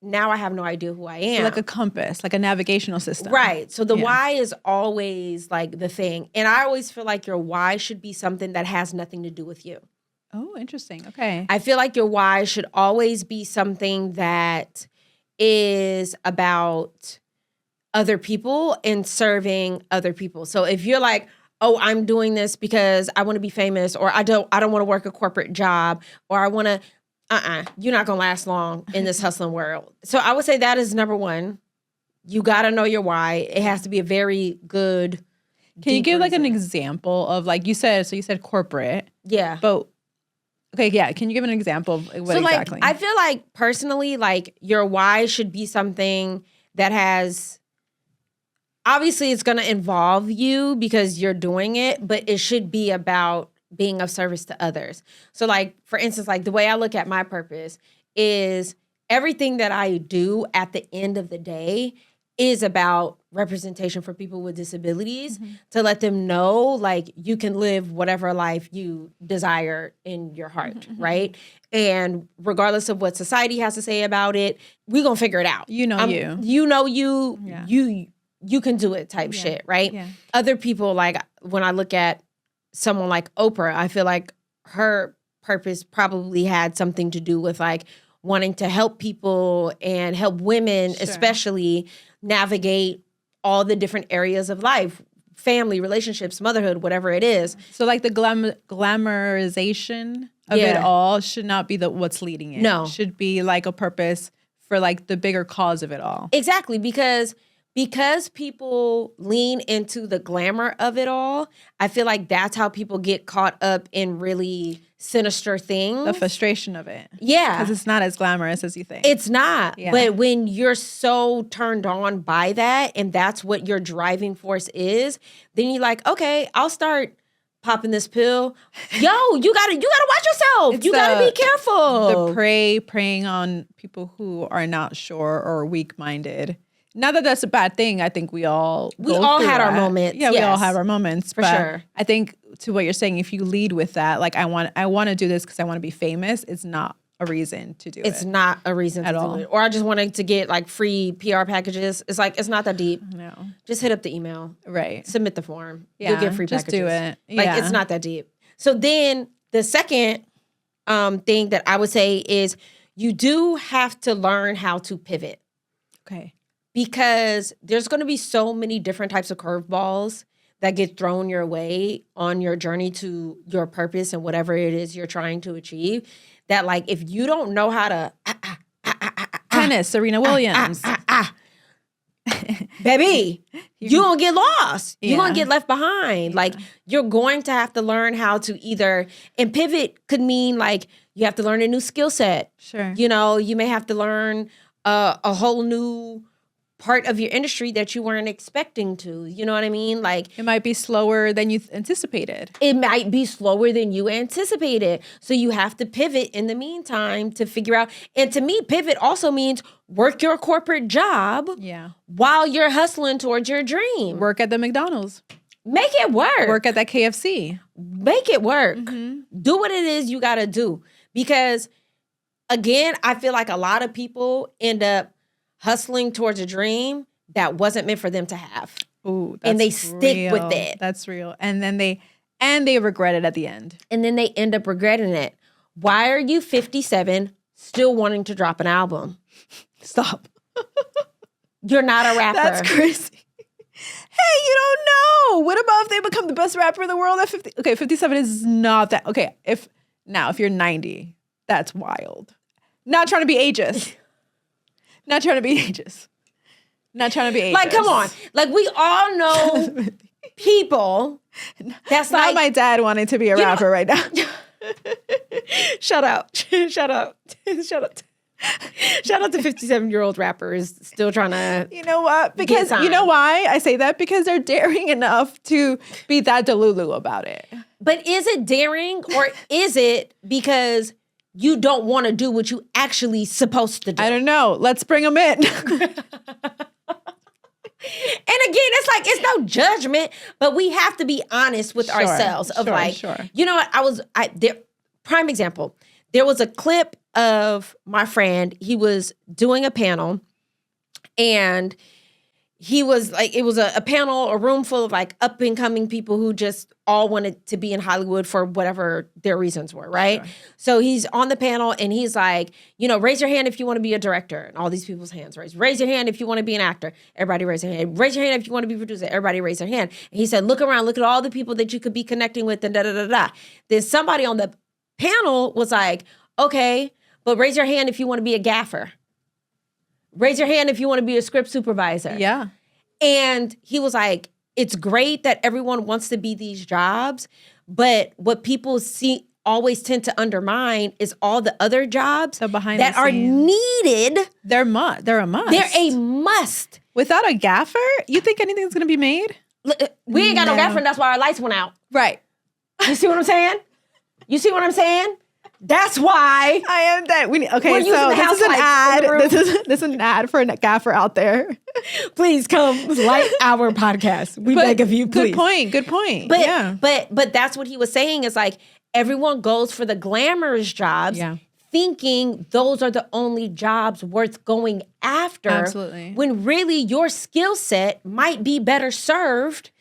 now I have no idea who I am. So like a compass, like a navigational system. Right. So the why is always like the thing. And I always feel like your why should be something that has nothing to do with you. Oh, interesting. Okay. I feel like your why should always be something that is about other people and serving other people. So if you're like, oh, I'm doing this because I want to be famous, or I don't want to work a corporate job, or I want to, you're not going to last long in this hustling world. So I would say that is number 1. You got to know your why. It has to be a very good. Can you give like an reason. example of like you said corporate. Yeah. But okay, yeah. Can you give an example of what exactly? Like, I feel like personally, like your why should be something that has, obviously it's going to involve you because you're doing it, but it should be about being of service to others. So like, for instance, like the way I look at my purpose is everything that I do at the end of the day is about representation for people with disabilities to let them know like you can live whatever life you desire in your heart, right? And regardless of what society has to say about it, we're going to figure it out. You know you. You know you. Yeah. you can do it type shit, right? Yeah. Other people, like when I look at someone like Oprah, I feel like her purpose probably had something to do with like wanting to help people and help women, especially navigate all the different areas of life, family, relationships, motherhood, whatever it is. So like the glamorization of it all should not be what's leading it. No. It should be like a purpose for like the bigger cause of it all. Exactly, because people lean into the glamour of it all, I feel like that's how people get caught up in really sinister things. The frustration of it. Yeah. Because it's not as glamorous as you think. It's not. Yeah. But when you're so turned on by that and that's what your driving force is, then you're like, okay, I'll start popping this pill. Yo, you gotta watch yourself. You gotta be careful. The preying on people who are not sure or weak-minded. Not that that's a bad thing. I think we all had our moments. Yeah, we all have our moments. For but sure. I think to what you're saying, if you lead with that, like I want to do this because I want to be famous, it's not a reason to do it. It's not a reason to do it. Or I just wanted to get like free PR packages. It's like, it's not that deep. No. Just hit up the email. Right. Submit the form. Yeah. You'll get free just packages. do it. Like, Yeah. it's not that deep. So then the second thing that I would say is you do have to learn how to pivot. Okay. Because there's going to be so many different types of curveballs that get thrown your way on your journey to your purpose and whatever it is you're trying to achieve, that like if you don't know how to Tennis, Serena Williams. baby, you're going to get lost. You're going to Yeah. get left behind. Like you're going to have to learn how to either, and pivot could mean like you have to learn a new skill set. Sure. You know, you may have to learn a whole new part of your industry that you weren't expecting to. You know what I mean? Like It might be slower than you anticipated. it might be slower than you anticipated. So you have to pivot in the meantime to figure out. And to me, pivot also means work your corporate job Yeah. while you're hustling towards your dream. Work at the McDonald's. Make it work. Work at that KFC. Make it work. Do what it is you got to do. Because again, I feel like a lot of people end up hustling towards a dream that wasn't meant for them to have. Ooh, that's And they stick real. with it. That's real. And then they regret it at the end. And then they end up regretting it. Why are you 57 still wanting to drop an album? Stop. You're not a rapper. That's crazy. Hey, you don't know. What about if they become the best rapper in the world at 50? Okay, 57 is not that. Okay, if you're 90, that's wild. Not trying to be ageist. Not trying to be ageist. Not trying to be ageist. Like, come on. Like, we all know people that's Not like, my dad wanting to be a rapper right now. Shout out. Shout out. Shout out. Shout out to 57-year-old rappers still trying to. You know what? Because Get you know time. why I say that? Because they're daring enough to be that delulu about it. But is it daring or is it because you don't want to do what you actually supposed to do? I don't know. Let's bring them in. And again, it's like, it's no judgment, but we have to be honest with ourselves of you know what, prime example, there was a clip of my friend, he was doing a panel and he was like, it was a panel, a room full of like up and coming people who just all wanted to be in Hollywood for whatever their reasons were, right? Sure. So he's on the panel and he's like, you know, raise your hand if you want to be a director. And all these people's hands raised. Raise your hand if you want to be an actor. Everybody raise their hand. Raise your hand if you want to be a producer. Everybody raise their hand. And he said, look around, look at all the people that you could be connecting with and da-da-da-da. Then somebody on the panel was like, okay, but raise your hand if you want to be a gaffer. Raise your hand if you want to be a script supervisor. Yeah. And he was like, it's great that everyone wants to be these jobs, but what people always tend to undermine is all the other jobs that are needed. They're a must. They're a must. Without a gaffer, you think anything's going to be made? We ain't got no gaffer, and that's why our lights went out. Right. You see what I'm saying? You see what I'm saying? That's why I am that. Okay, we're using so the this is an house ad. lights in the room. This is an ad for a gaffer out there. Please come light our podcast. We beg of you, please. Good point. But yeah. but that's what he was saying is like everyone goes for the glamorous jobs, thinking those are the only jobs worth going after. Absolutely. When really your skill set might be better served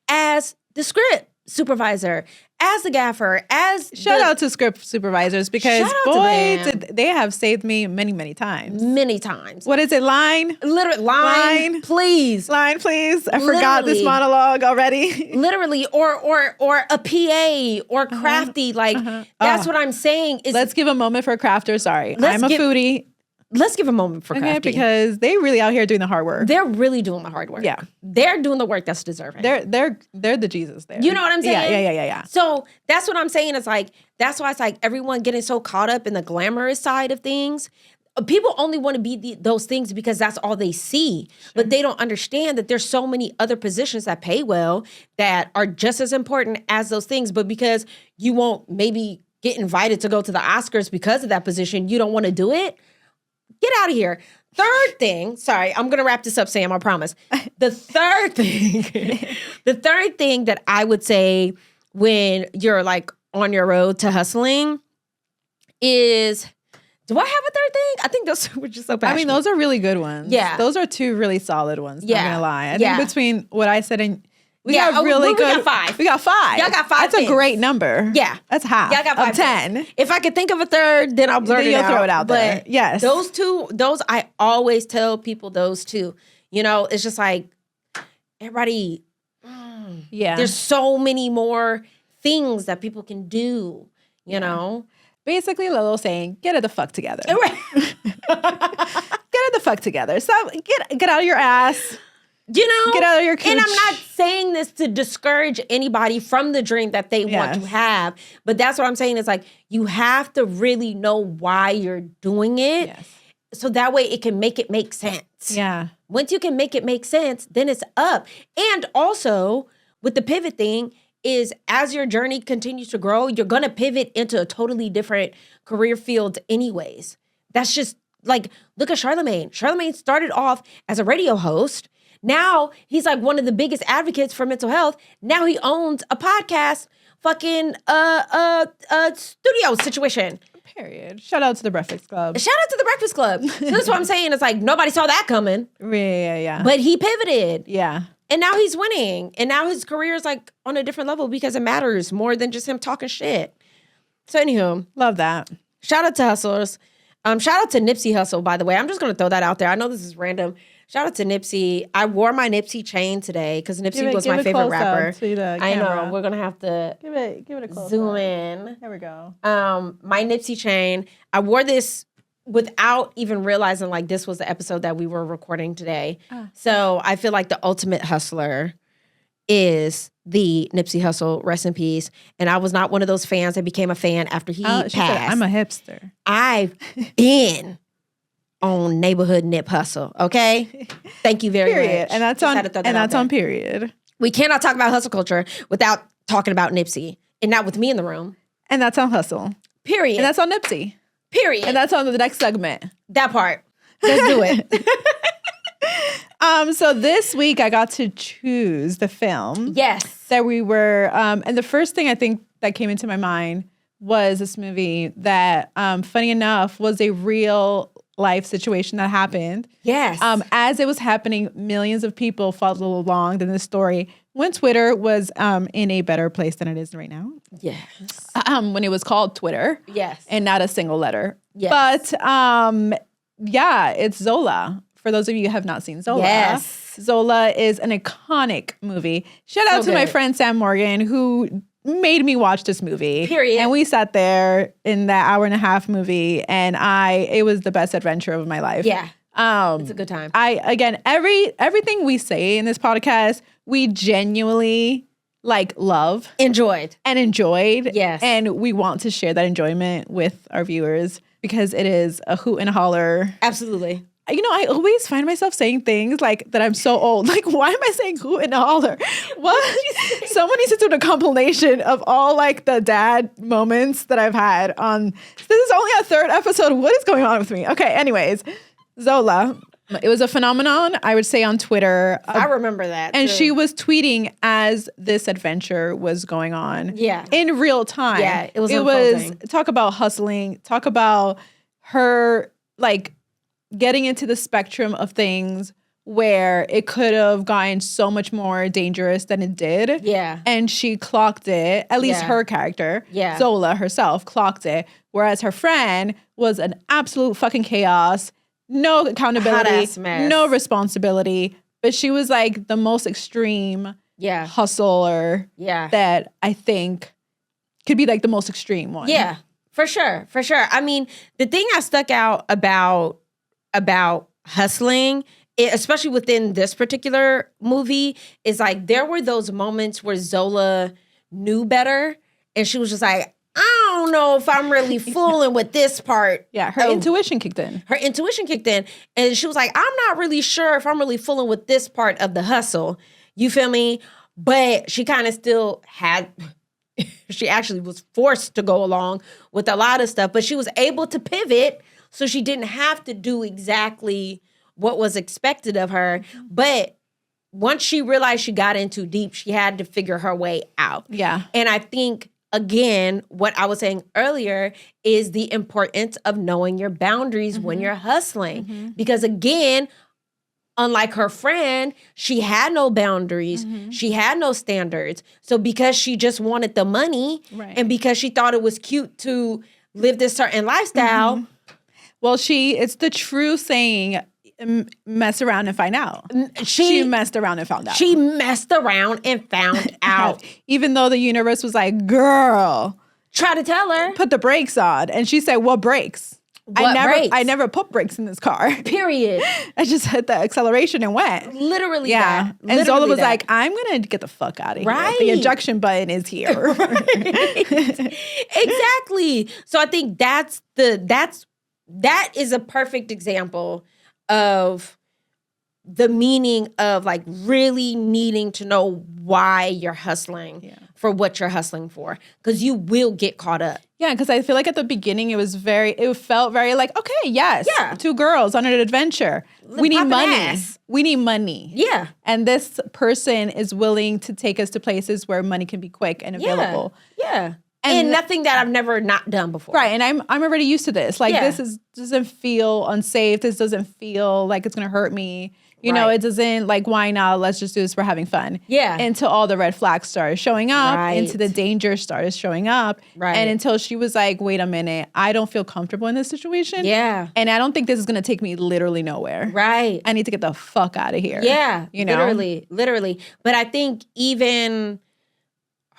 as the script supervisor, as the gaffer, as Shout out to script supervisors because Shout out to boy, them. they have saved me many, many times. many times. What is it? Line? Literally, Line. please. Line, please. I forgot this Literally. monologue already. Literally, or a PA or crafty. Like that's what I'm saying. Is Let's give a moment for a crafter. Sorry. Let's I'm a give- foodie. let's give a moment for Okay, crafty. because they really out here doing the hard work. They're really doing the hard work. Yeah. They're doing the work that's deserving. They're the Jesus there. You know what I'm saying? Yeah. So that's what I'm saying. It's like, that's why it's like everyone getting so caught up in the glamorous side of things. People only want to be those things because that's all they see. But they don't understand that there's so many other positions that pay well that are just as important as those things. But because you won't maybe get invited to go to the Oscars because of that position, you don't want to do it. Get out of here. Third thing, sorry, I'm going to wrap this up, Sam, I promise. The third thing that I would say when you're like on your road to hustling is, do I have a third thing? I think those were just so passionate. I mean, those are really good ones. Yeah. Those are two really solid ones. Not Yeah. gonna lie. I Yeah. think between what I said and we Yeah, got really we good. got 5. We got 5. Y'all got 5 That's things. a great number. Yeah. That's half. Y'all got 5 of 10. things. If I could think of a third, then I'll blurt Then it you'll out. throw it out there. But Yes. those two, I always tell people those two. You know, it's just like everybody, Yeah. there's so many more things that people can do, you know? Basically, Lolo saying, get it the fuck together. Right. Get it the fuck together. Stop. Get out of your ass. You know? Get out of your And I'm cooch. not saying this to discourage anybody from the dream that they want to Yes. have, but that's what I'm saying is like, you have to really know why you're doing it. Yes. So that way it can make it make sense. Yeah. Once you can make it make sense, then it's up. And also with the pivot thing is as your journey continues to grow, you're going to pivot into a totally different career field anyways. That's just like, look at Charlemagne. Charlemagne started off as a radio host. Now he's like one of the biggest advocates for mental health. Now he owns a podcast, fucking studio situation. Period. Shout out to the Breakfast Club. Shout out to the Breakfast Club. So that's what I'm saying. It's like nobody saw that coming, Yeah. but he pivoted. Yeah. And now he's winning. And now his career is like on a different level because it matters more than just him talking shit. So anywho, Love that. shout out to hustlers. Shout out to Nipsey Hussle, by the way. I'm just going to throw that out there. I know this is random. Shout out to Nipsey. I wore my Nipsey chain today because Nipsey was my favorite rapper. I know. We're going to have to Give it a close zoom in. There we go. My Nipsey chain. I wore this without even realizing like this was the episode that we were recording today. So I feel like the ultimate hustler is the Nipsey Hussle, rest in peace. And I was not one of those fans that became a fan after he passed. She said, I'm a hipster. I've been on neighborhood Nip Hustle, okay? Thank you very Period. much. And that's Just on had to throw that out there. period. We cannot talk about hustle culture without talking about Nipsey. And not with me in the room. And that's on Hustle. Period. And that's on Nipsey. Period. And that's on the next segment. that part. Let's do it. So this week I got to choose the film Yes. that we were, and the first thing I think that came into my mind was this movie that, funny enough, was a real life situation that happened. Yes. As it was happening, millions of people followed along in this story when Twitter was in a better place than it is right now. Yes. When it was called Twitter. Yes. And not a single letter. Yes. But yeah, it's Zola. For those of you who have not seen Zola. Yes. Zola is an iconic movie. Shout out to my good. friend Sam Morgan, who made me watch this movie. Period. And we sat there in that hour-and-a-half movie, and it was the best adventure of my life. Yeah. It's a good time. Everything we say in this podcast, we genuinely love Enjoyed. and enjoyed. Yes. And we want to share that enjoyment with our viewers because it is a hoot and a holler. Absolutely. You know, I always find myself saying things like that I'm so old. Like, why am I saying hoot and a holler? What? Someone needs to do a compilation of all the dad moments that I've had on. This is only a third episode. What is going on with me? Okay, anyways, Zola. It was a phenomenon, I would say, on Twitter. I remember that. And too. she was tweeting as this adventure was going on. Yeah. In real time. Yeah, it was talk about hustling, talk about her like getting into the spectrum of things where it could have gotten so much more dangerous than it did. Yeah. And she clocked it, at least her character, Zola herself, clocked it. Whereas her friend was an absolute fucking chaos. No accountability, no responsibility, but she was like the most extreme hustler that I think could be like the most extreme one. Yeah, for sure. For sure. I mean, the thing that stuck out about hustling, especially within this particular movie, is like there were those moments where Zola knew better and she was just like, I don't know if I'm really fooling with this part. Yeah, her intuition kicked in. Her intuition kicked in. And she was like, I'm not really sure if I'm really fooling with this part of the hustle. You feel me? But she kind of still she actually was forced to go along with a lot of stuff. But she was able to pivot so she didn't have to do exactly what was expected of her. But once she realized she got in too deep, she had to figure her way out. Yeah. And I think, again, what I was saying earlier is the importance of knowing your boundaries when you're hustling. Because again, unlike her friend, she had no boundaries. She had no standards. So because she just wanted the money and because she thought it was cute to live this certain lifestyle. Well, it's the true saying, mess around and find out. She messed around and found out. She messed around and found out. Even though the universe was like, girl, try to tell her. Put the brakes on. And she said, what brakes? I never put brakes in this car. Period. I just hit the acceleration and went. Literally that. And Zola was like, I'm going to get the fuck out of here. The ejection button is here. Exactly. So I think that is a perfect example of the meaning of like really needing to know why you're hustling for what you're hustling for, because you will get caught up. Yeah, because I feel like at the beginning it felt very like, okay, yes, two girls on an adventure. We need money. We need money. Yeah. And this person is willing to take us to places where money can be quick and available. Yeah. And nothing that I've never not done before. Right. And I'm already used to this. Like doesn't feel unsafe. This doesn't feel like it's gonna hurt me. You know, it doesn't like, why not? Let's just do this for having fun. Yeah. Until all the red flags started showing up, into the danger started showing up. Right. And until she was like, wait a minute, I don't feel comfortable in this situation. Yeah. And I don't think this is gonna take me literally nowhere. Right. I need to get the fuck out of here. Yeah. You know? Literally. But I think even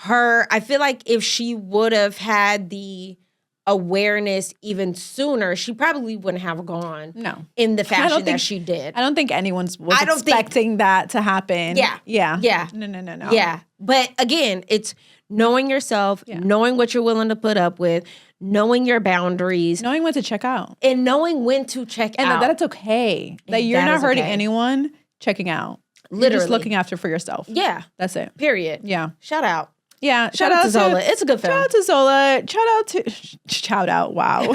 I feel like if she would have had the awareness even sooner, she probably wouldn't have gone in the fashion that she did. I don't think anyone was expecting that to happen. Yeah. No. Yeah. But again, it's knowing yourself, knowing what you're willing to put up with, knowing your boundaries. Knowing when to check out. And knowing when to check out. And that it's okay. That you're not hurting anyone checking out. Literally. You're just looking after for yourself. Yeah. That's it. Period. Yeah. Shout out. Yeah, shout out to Zola. It's a good film. Shout out to Zola. Wow.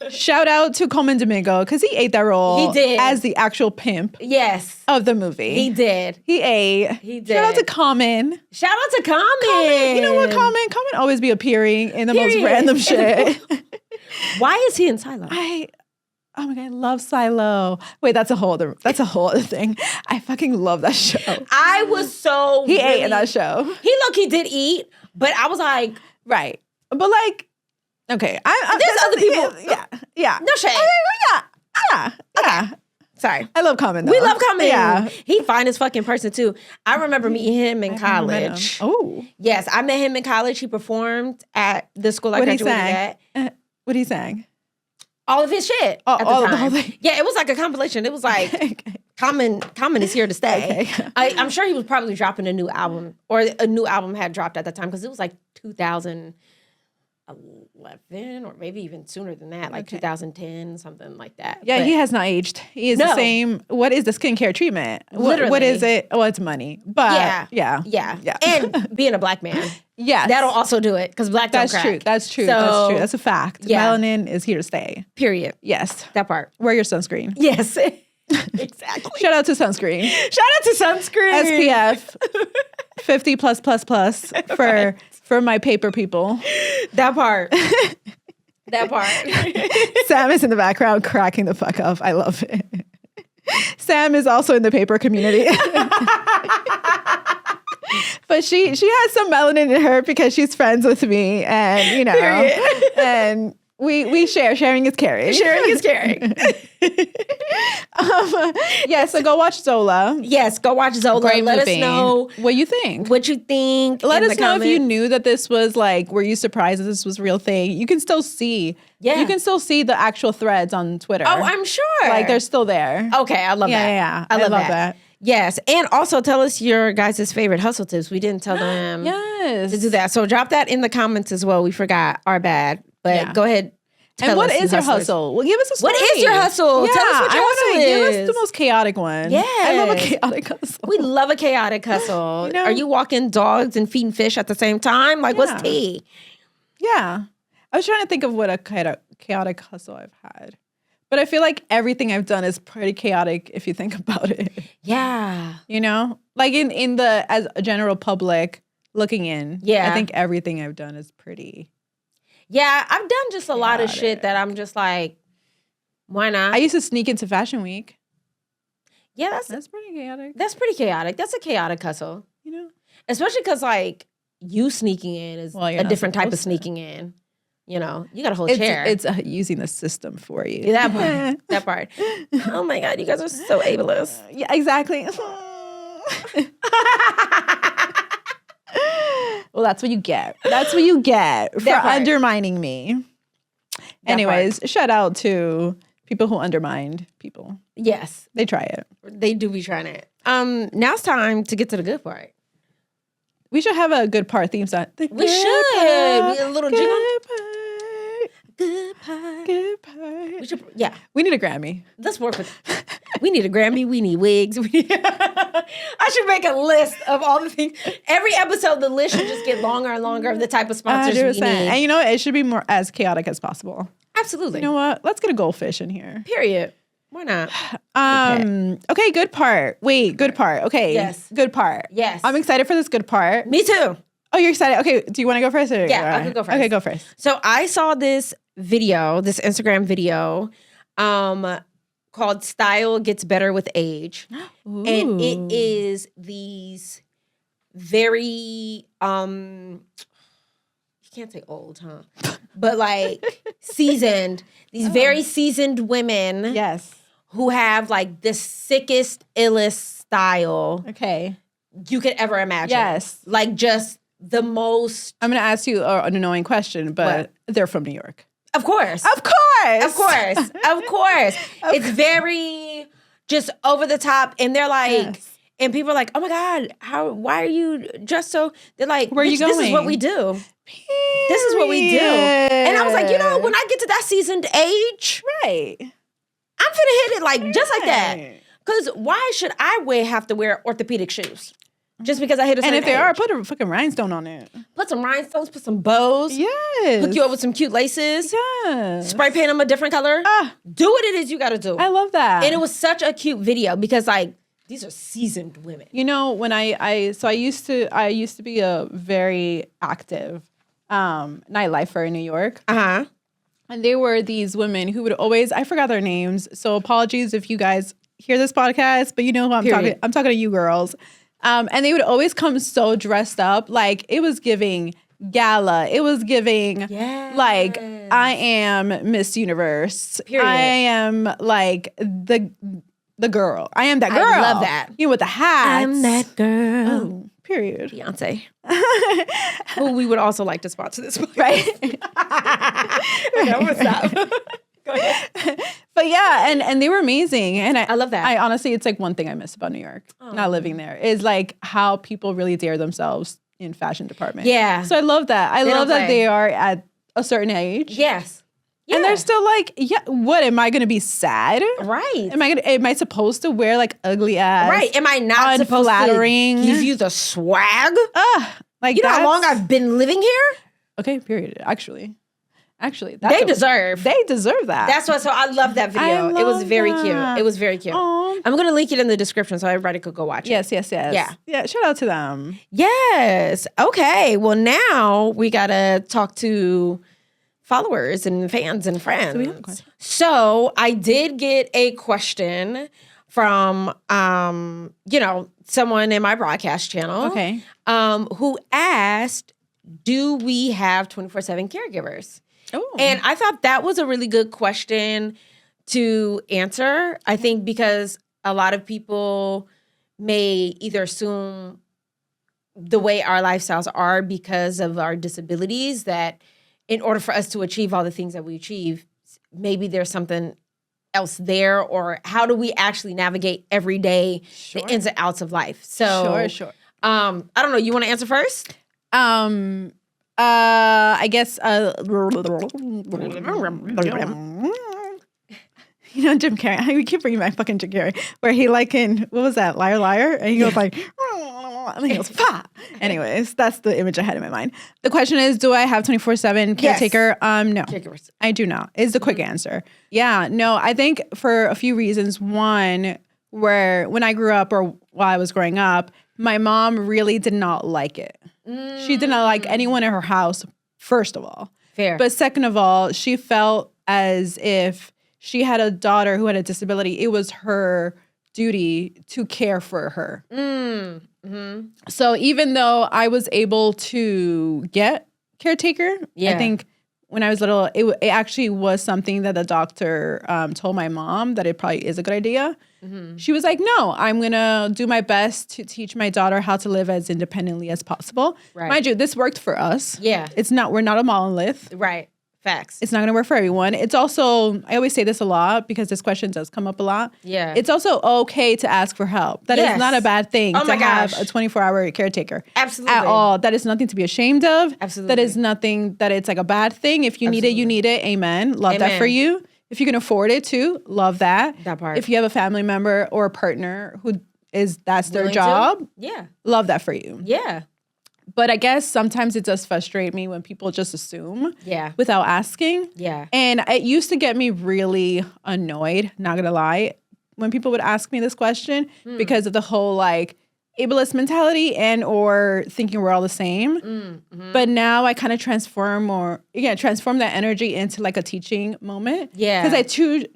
Shout out to Coleman Domingo, because he ate that role. He did. As the actual pimp. Yes. Of the movie. He did. He ate. He did. Shout out to Common. Shout out to Common. You know what, Common always be appearing in the most random shit. Why is he in Silo? Oh my God, I love Silo. Wait, that's a whole other thing. I fucking love that show. I was so He ate in that show. He low-key did eat, but I was like, right. But like, okay. There's other people. Yeah. No shade. Yeah. Sorry. I love Common though. We love Common. Yeah. He fine as fucking person too. I remember meeting him in college. Oh. Yes, I met him in college. He performed at the school I graduated at. What he sang? All of his shit at the time. Yeah, it was like a compilation. It was like Common is here to stay. Okay. I'm sure he was probably dropping a new album, or a new album had dropped at that time, because it was like 2011 or maybe even sooner than that, like 2010, something like that. Yeah, but he has not aged. He is the same. What is the skincare treatment? Literally. What is it? Oh, it's money. But yeah. And being a black man. Yes. That'll also do it, because black don't crack. That's true. That's a fact. Yeah. Melanin is here to stay. Period. Yes. That part. Wear your sunscreen. Yes. Exactly. Shout out to sunscreen. Shout out to sunscreen. SPF 50 plus for my paper people. That part. That part. Sam is in the background cracking the fuck up. I love it. Sam is also in the paper community. But she has some melanin in her because she's friends with me, and you know, and we share. Sharing is caring. Sharing is caring. Yeah, so go watch Zola. Yes, go watch Zola. Great Let movie. us know what you think. what you think. Let in us the know if you comments. knew that this was like, were you surprised that this was a real thing? You can still see. Yeah. You can still see the actual threads on Twitter. Oh, I'm sure. Like they're still there. Okay, I love that. Yeah. I love that. that. Yes, and also tell us your guys' favorite hustle tips. We didn't tell them Yes. to do that. So drop that in the comments as well. We forgot. Our bad. But go ahead. And what is your hustlers. hustle? Well, give us a story. What is your hustle? Yeah, Tell us what your hustle is. Give us the most chaotic one. Yes. I love a chaotic hustle. We love a chaotic hustle. You know? Are you walking dogs and feeding fish at the same time? Like, what's tea? Yeah. I was trying to think of what a chaotic hustle I've had. But I feel like everything I've done is pretty chaotic if you think about it. Yeah. You know? Like in the, as a general public looking in. Yeah. I think everything I've done is pretty. Yeah, I've done just a lot of shit that I'm just like, why not? I used to sneak into Fashion Week. Yeah, That's pretty chaotic. that's pretty chaotic. That's a chaotic hustle. You know? Especially because like you sneaking in is Well, you're a not different type of supposed to. sneaking in. You know, you got a whole chair. It's using the system for you. Yeah, that part. That part. Oh my God, you guys are so ableist. Yeah, exactly. Well, that's what you get. That's what you get for That part. undermining me. Anyways, shout out to people who undermine people. Yes, They try it. they do be trying it. Now it's time to get to the good part. We should have a good part theme song. We should. We get a little jingle. Good part. Good part. Good part. We should. Yeah, We need a Grammy. let's work with. We need a Grammy. We need wigs. I should make a list of all the things. Every episode, the list should just get longer and longer of the type of sponsors we 100%. need. And you know what? It should be more as chaotic as possible. Absolutely. You know what? Let's get a goldfish in here. Period. Why not? Okay, good part. Wait, good part. Okay. Yes. Good part. Yes. I'm excited for this good part. Me too. Oh, you're excited? Okay, do you want to go first? Or Yeah, I could go first. Okay, go first. So I saw this video, this Instagram video, called "Style Gets Better with Age," and it is these very you can't say old, huh? But like seasoned, these very seasoned women, Yes. who have like the sickest, illest style Okay. you could ever imagine. Yes. like just the most. I'm going to ask you an annoying question, but What? they're from New York. Of course. Of course. Of course. Of course. It's very just over the top. And they're like, Yes. and people are like, oh my God, why are you dressed so? They're like, Where are you "Bitch, This is what going?" we do. This is what we do. And I was like, you know, when I get to that seasoned age, Right. I'm finna hit it like just like that. Right. Because why should I have to wear orthopedic shoes? Just because I hit a certain And if they are, age? put a fucking rhinestone on it. Put some rhinestones, put some bows, Yes. hook you up with some cute laces, Yes. spray paint them a different color. Do what it is you got to do. I love that. And it was such a cute video because like these are seasoned women. You know, when I used to be a very active nightlifer in New York. Uh-huh. And they were these women who would always, I forgot their names. So apologies if you guys hear this podcast, but you know who I'm Period. talking. I'm talking to you girls. And they would always come so dressed up. Like it was giving gala. It was giving like I am Miss Universe. Period. I am like the girl. I am that girl. I love that. You know, with the hats. I'm that girl. Oh, period. Beyonce. Who we would also like to sponsor this podcast. Right? Okay, I'm gonna stop. Go ahead. But yeah, and they were amazing. And I love that. I honestly, it's like one thing I miss about New York, not living there, is like how people really dare themselves in fashion department. Yeah. So I love that. I They love don't that play. they are at a certain age. Yes. And they're still like, yeah, what? Am I going to be sad? Right. Am I supposed to wear like ugly ass? Right. Am I not supposed unflattering? to give you the swag? Like You know how that's- long I've been living here? Okay, period. Actually. Actually, they deserve that. That's what. So I love that video. It was very cute. It was very cute. Aww. I'm gonna link it in the description so everybody could go watch it. Yes. Yeah. Shout out to them. Yes. Okay. Well, now we gotta talk to followers and fans and friends. So we have a question. So I did get a question from someone in my broadcast channel. Okay. Who asked, do we have 24/7 caregivers? Oh. And I thought that was a really good question to answer. I think because a lot of people may either assume the way our lifestyles are because of our disabilities, that in order for us to achieve all the things that we achieve, maybe there's something else there, or how do we actually navigate every day the ins and outs of life? So Sure. I don't know. You want to answer first? I guess Jim Carrey. I keep bringing my fucking Jim Carrey, where he what was that? Liar, liar, and he goes like, and he goes, "Fa." Anyways, that's the image I had in my mind. The question is, do I have 24/7 caretaker? No, Caregivers. I do not. Is the quick answer. Yeah, no. I think for a few reasons. One, where when I grew up, or while I was growing up, my mom really did not like it. She did not like anyone in her house, first of all. Fair. But second of all, she felt as if she had a daughter who had a disability. It was her duty to care for her. Mm-hmm. So even though I was able to get caretaker, I think when I was little, it actually was something that the doctor told my mom that it probably is a good idea. Mm-hmm. She was like, no, I'm going to do my best to teach my daughter how to live as independently as possible. Right. Mind you, this worked for us. Yeah. We're not a monolith. Right. Facts. It's not going to work for everyone. It's also, I always say this a lot because this question does come up a lot. Yeah. It's also okay to ask for help. That is not a bad thing to have a 24-hour caretaker. Absolutely. At all. That is nothing to be ashamed of. Absolutely. That is nothing that it's like a bad thing. If you need it, you need it. Amen. Love that for you. If you can afford it too, love that. That part. If you have a family member or a partner that's their job, love that for you. Yeah. But I guess sometimes it does frustrate me when people just assume without asking. Yeah. And it used to get me really annoyed, not gonna lie, when people would ask me this question because of the whole ableist mentality and or thinking we're all the same. Mm-hmm. But now I kind of transform that energy into like a teaching moment. Yeah. Because I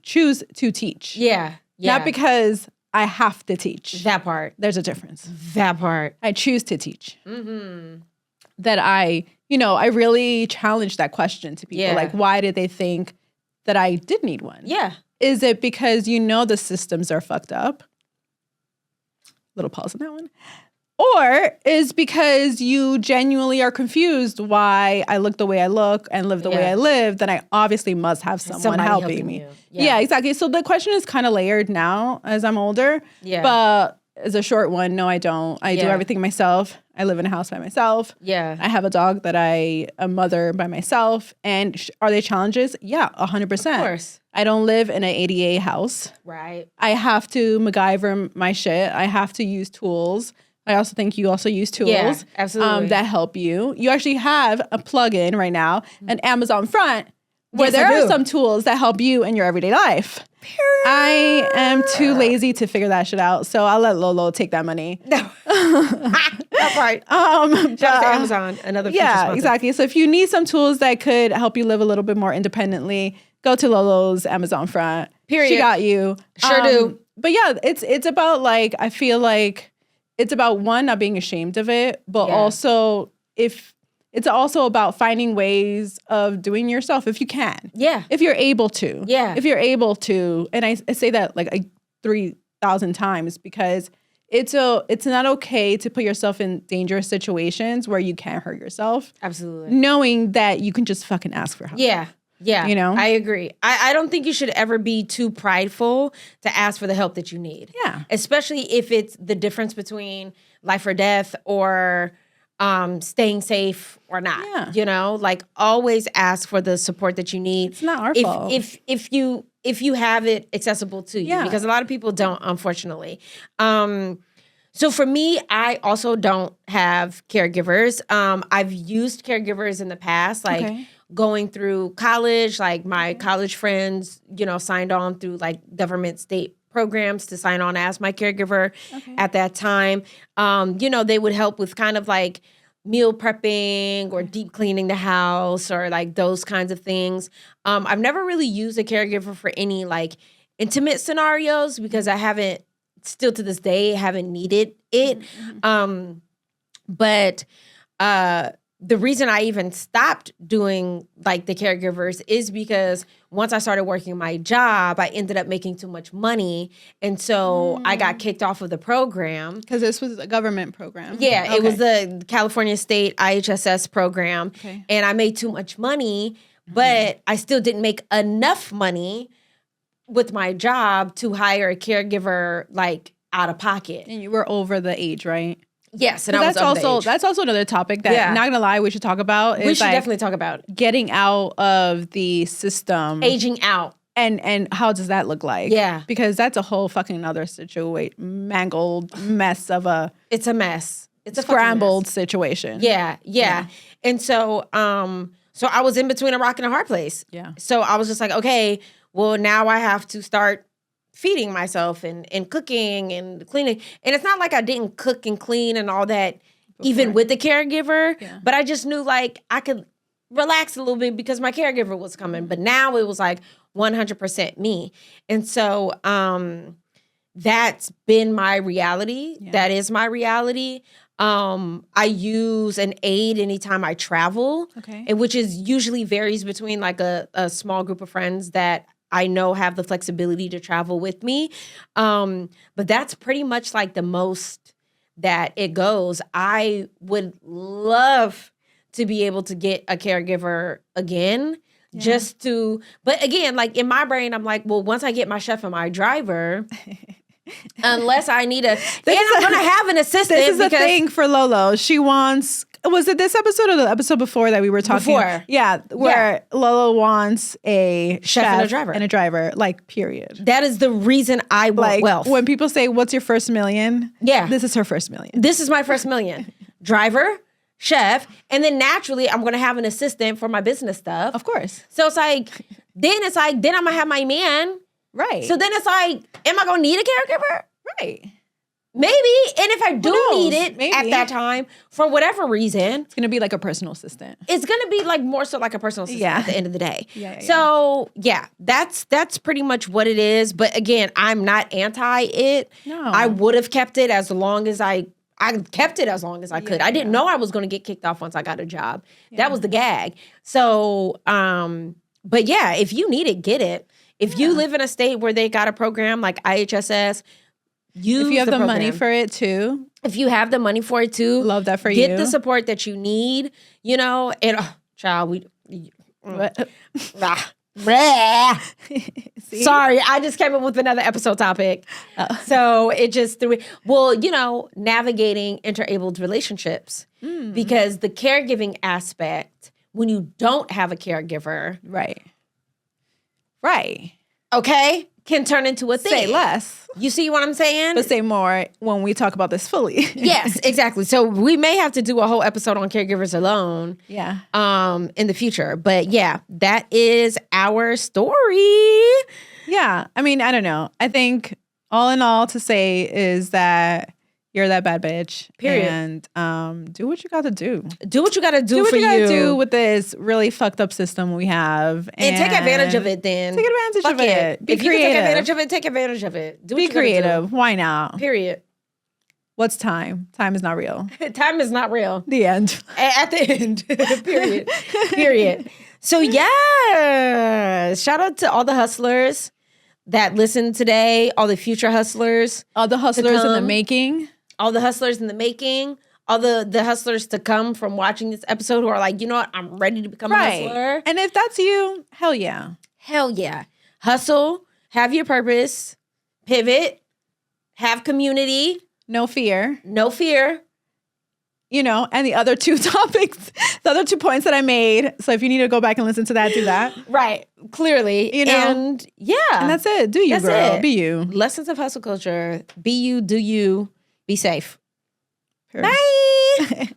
choose to teach. Yeah. Not because I have to teach. That part. There's a difference. That part. I choose to teach. Mm-hmm. That I really challenge that question to people. Yeah. Like, why did they think that I did need one? Yeah. Is it because the systems are fucked up? Little pause on that one. Or is because you genuinely are confused why I look the way I look and live the way I live, then I obviously must have someone helping me. Yeah, exactly. So the question is kind of layered now as I'm older. Yeah. But as a short one, no, I don't. I do everything myself. I live in a house by myself. Yeah. I have a dog that I mother by myself. And are there challenges? Yeah, 100%. Of course. I don't live in an ADA house. Right. I have to MacGyver my shit. I have to use tools. I also think you also use tools absolutely. That help you. You actually have a plugin right now, an Amazon front, where there are some tools that help you in your everyday life. I am too lazy to figure that shit out, so I'll let Lolo take that money. No. That's right. Shout out to Amazon, another future sponsor. Exactly. So if you need some tools that could help you live a little bit more independently, go to Lolo's Amazon front. Period. She got you. Sure do. But yeah, it's about I feel like it's about one, not being ashamed of it, but also it's also about finding ways of doing yourself if you can. Yeah. If you're able to. Yeah. If you're able to. And I say that 3,000 times because it's not okay to put yourself in dangerous situations where you can't hurt yourself. Absolutely. Knowing that you can just fucking ask for help. Yeah. Yeah. I agree. I don't think you should ever be too prideful to ask for the help that you need. Yeah. Especially if it's the difference between life or death or staying safe or not. Yeah. Always ask for the support that you need. It's not our fault. If you have it accessible to you, because a lot of people don't, unfortunately. So for me, I also don't have caregivers. I've used caregivers in the past, like going through college, like my college friends, signed on through like government state programs to sign on as my caregiver at that time. They would help with kind of like meal prepping or deep cleaning the house or like those kinds of things. I've never really used a caregiver for any like intimate scenarios because I haven't, still to this day, haven't needed it. But the reason I even stopped doing like the caregivers is because once I started working my job, I ended up making too much money. And so I got kicked off of the program. Because this was a government program. Yeah, it was the California State IHSS program. Okay. And I made too much money, but I still didn't make enough money with my job to hire a caregiver like out of pocket. And you were over the age, right? Yes, and I was that's also another topic that, not gonna lie, we should talk about. We should definitely talk about getting out of the system, aging out, and how does that look like? Yeah, because that's a whole fucking other mangled mess of a. It's a mess. It's a scrambled situation. Yeah. And so, so I was in between a rock and a hard place. Yeah. So I was just like, okay, well now I have to start feeding myself and cooking and cleaning. And it's not like I didn't cook and clean and all that even with the caregiver, but I just knew like I could relax a little bit because my caregiver was coming. But now it was like 100% me. And so that's been my reality. Yeah. That is my reality. I use an aide anytime I travel, and which is usually varies between like a small group of friends that I know have the flexibility to travel with me. But that's pretty much like the most that it goes. I would love to be able to get a caregiver again, but again, like in my brain, I'm like, well, once I get my chef and my driver, unless I need I'm going to have an assistant. This is a thing for Lolo. She wants, was it this episode or the episode before that we were talking? Before. Yeah, where Lolo wants a chef and a driver, like, period. That is the reason I want wealth. When people say, what's your first million? Yeah. This is her first million. This is my first million. Driver, chef, and then naturally I'm going to have an assistant for my business stuff. Of course. So it's like, then I'm going to have my man. Right. So then it's like, am I going to need a caregiver? Right. Maybe. And if I do need it at that time, for whatever reason. It's going to be like a personal assistant. It's going to be like more so like a personal assistant at the end of the day. So, that's pretty much what it is. But again, I'm not anti it. No. I would have kept it as long as I kept it as long as I could. I didn't know I was going to get kicked off once I got a job. That was the gag. So, but yeah, if you need it, get it. If you live in a state where they got a program like IHSS, if you have the money for it too. If you have the money for it too. Love that for you. Get the support that you need, and child, sorry, I just came up with another episode topic. So it just threw it. Well, navigating interabled relationships. Because the caregiving aspect, when you don't have a caregiver. Right. Okay? Can turn into a thing. Say less. You see what I'm saying? But say more when we talk about this fully. Yes, exactly. So we may have to do a whole episode on caregivers alone. Yeah. In the future. But yeah, that is our story. Yeah. I mean, I don't know. I think all in all to say is that you're that bad bitch. Period. And do what you got to do. Do what you got to do. Do what for you got to do with this really fucked up system we have, and take advantage of it. Then take advantage of it. Be if creative. You can take advantage of it, take advantage of it. Be creative. Why not? Period. What's time? Time is not real. Time is not real. The end. At the end. Period. Period. So yeah, shout out to all the hustlers that listened today. All the future hustlers. All the hustlers in the making. All the hustlers in the making, all the hustlers to come from watching this episode who are like, you know what, I'm ready to become a hustler. And if that's you, hell yeah. Hell yeah. Hustle, have your purpose, pivot, have community. No fear. No fear. And the other two topics, the other 2 points that I made. So if you need to go back and listen to that, do that. Right. Clearly. And yeah. And that's it. Do you, girl. Be you. Lessons of hustle culture. Be you, do you. Be safe. Sure. Bye.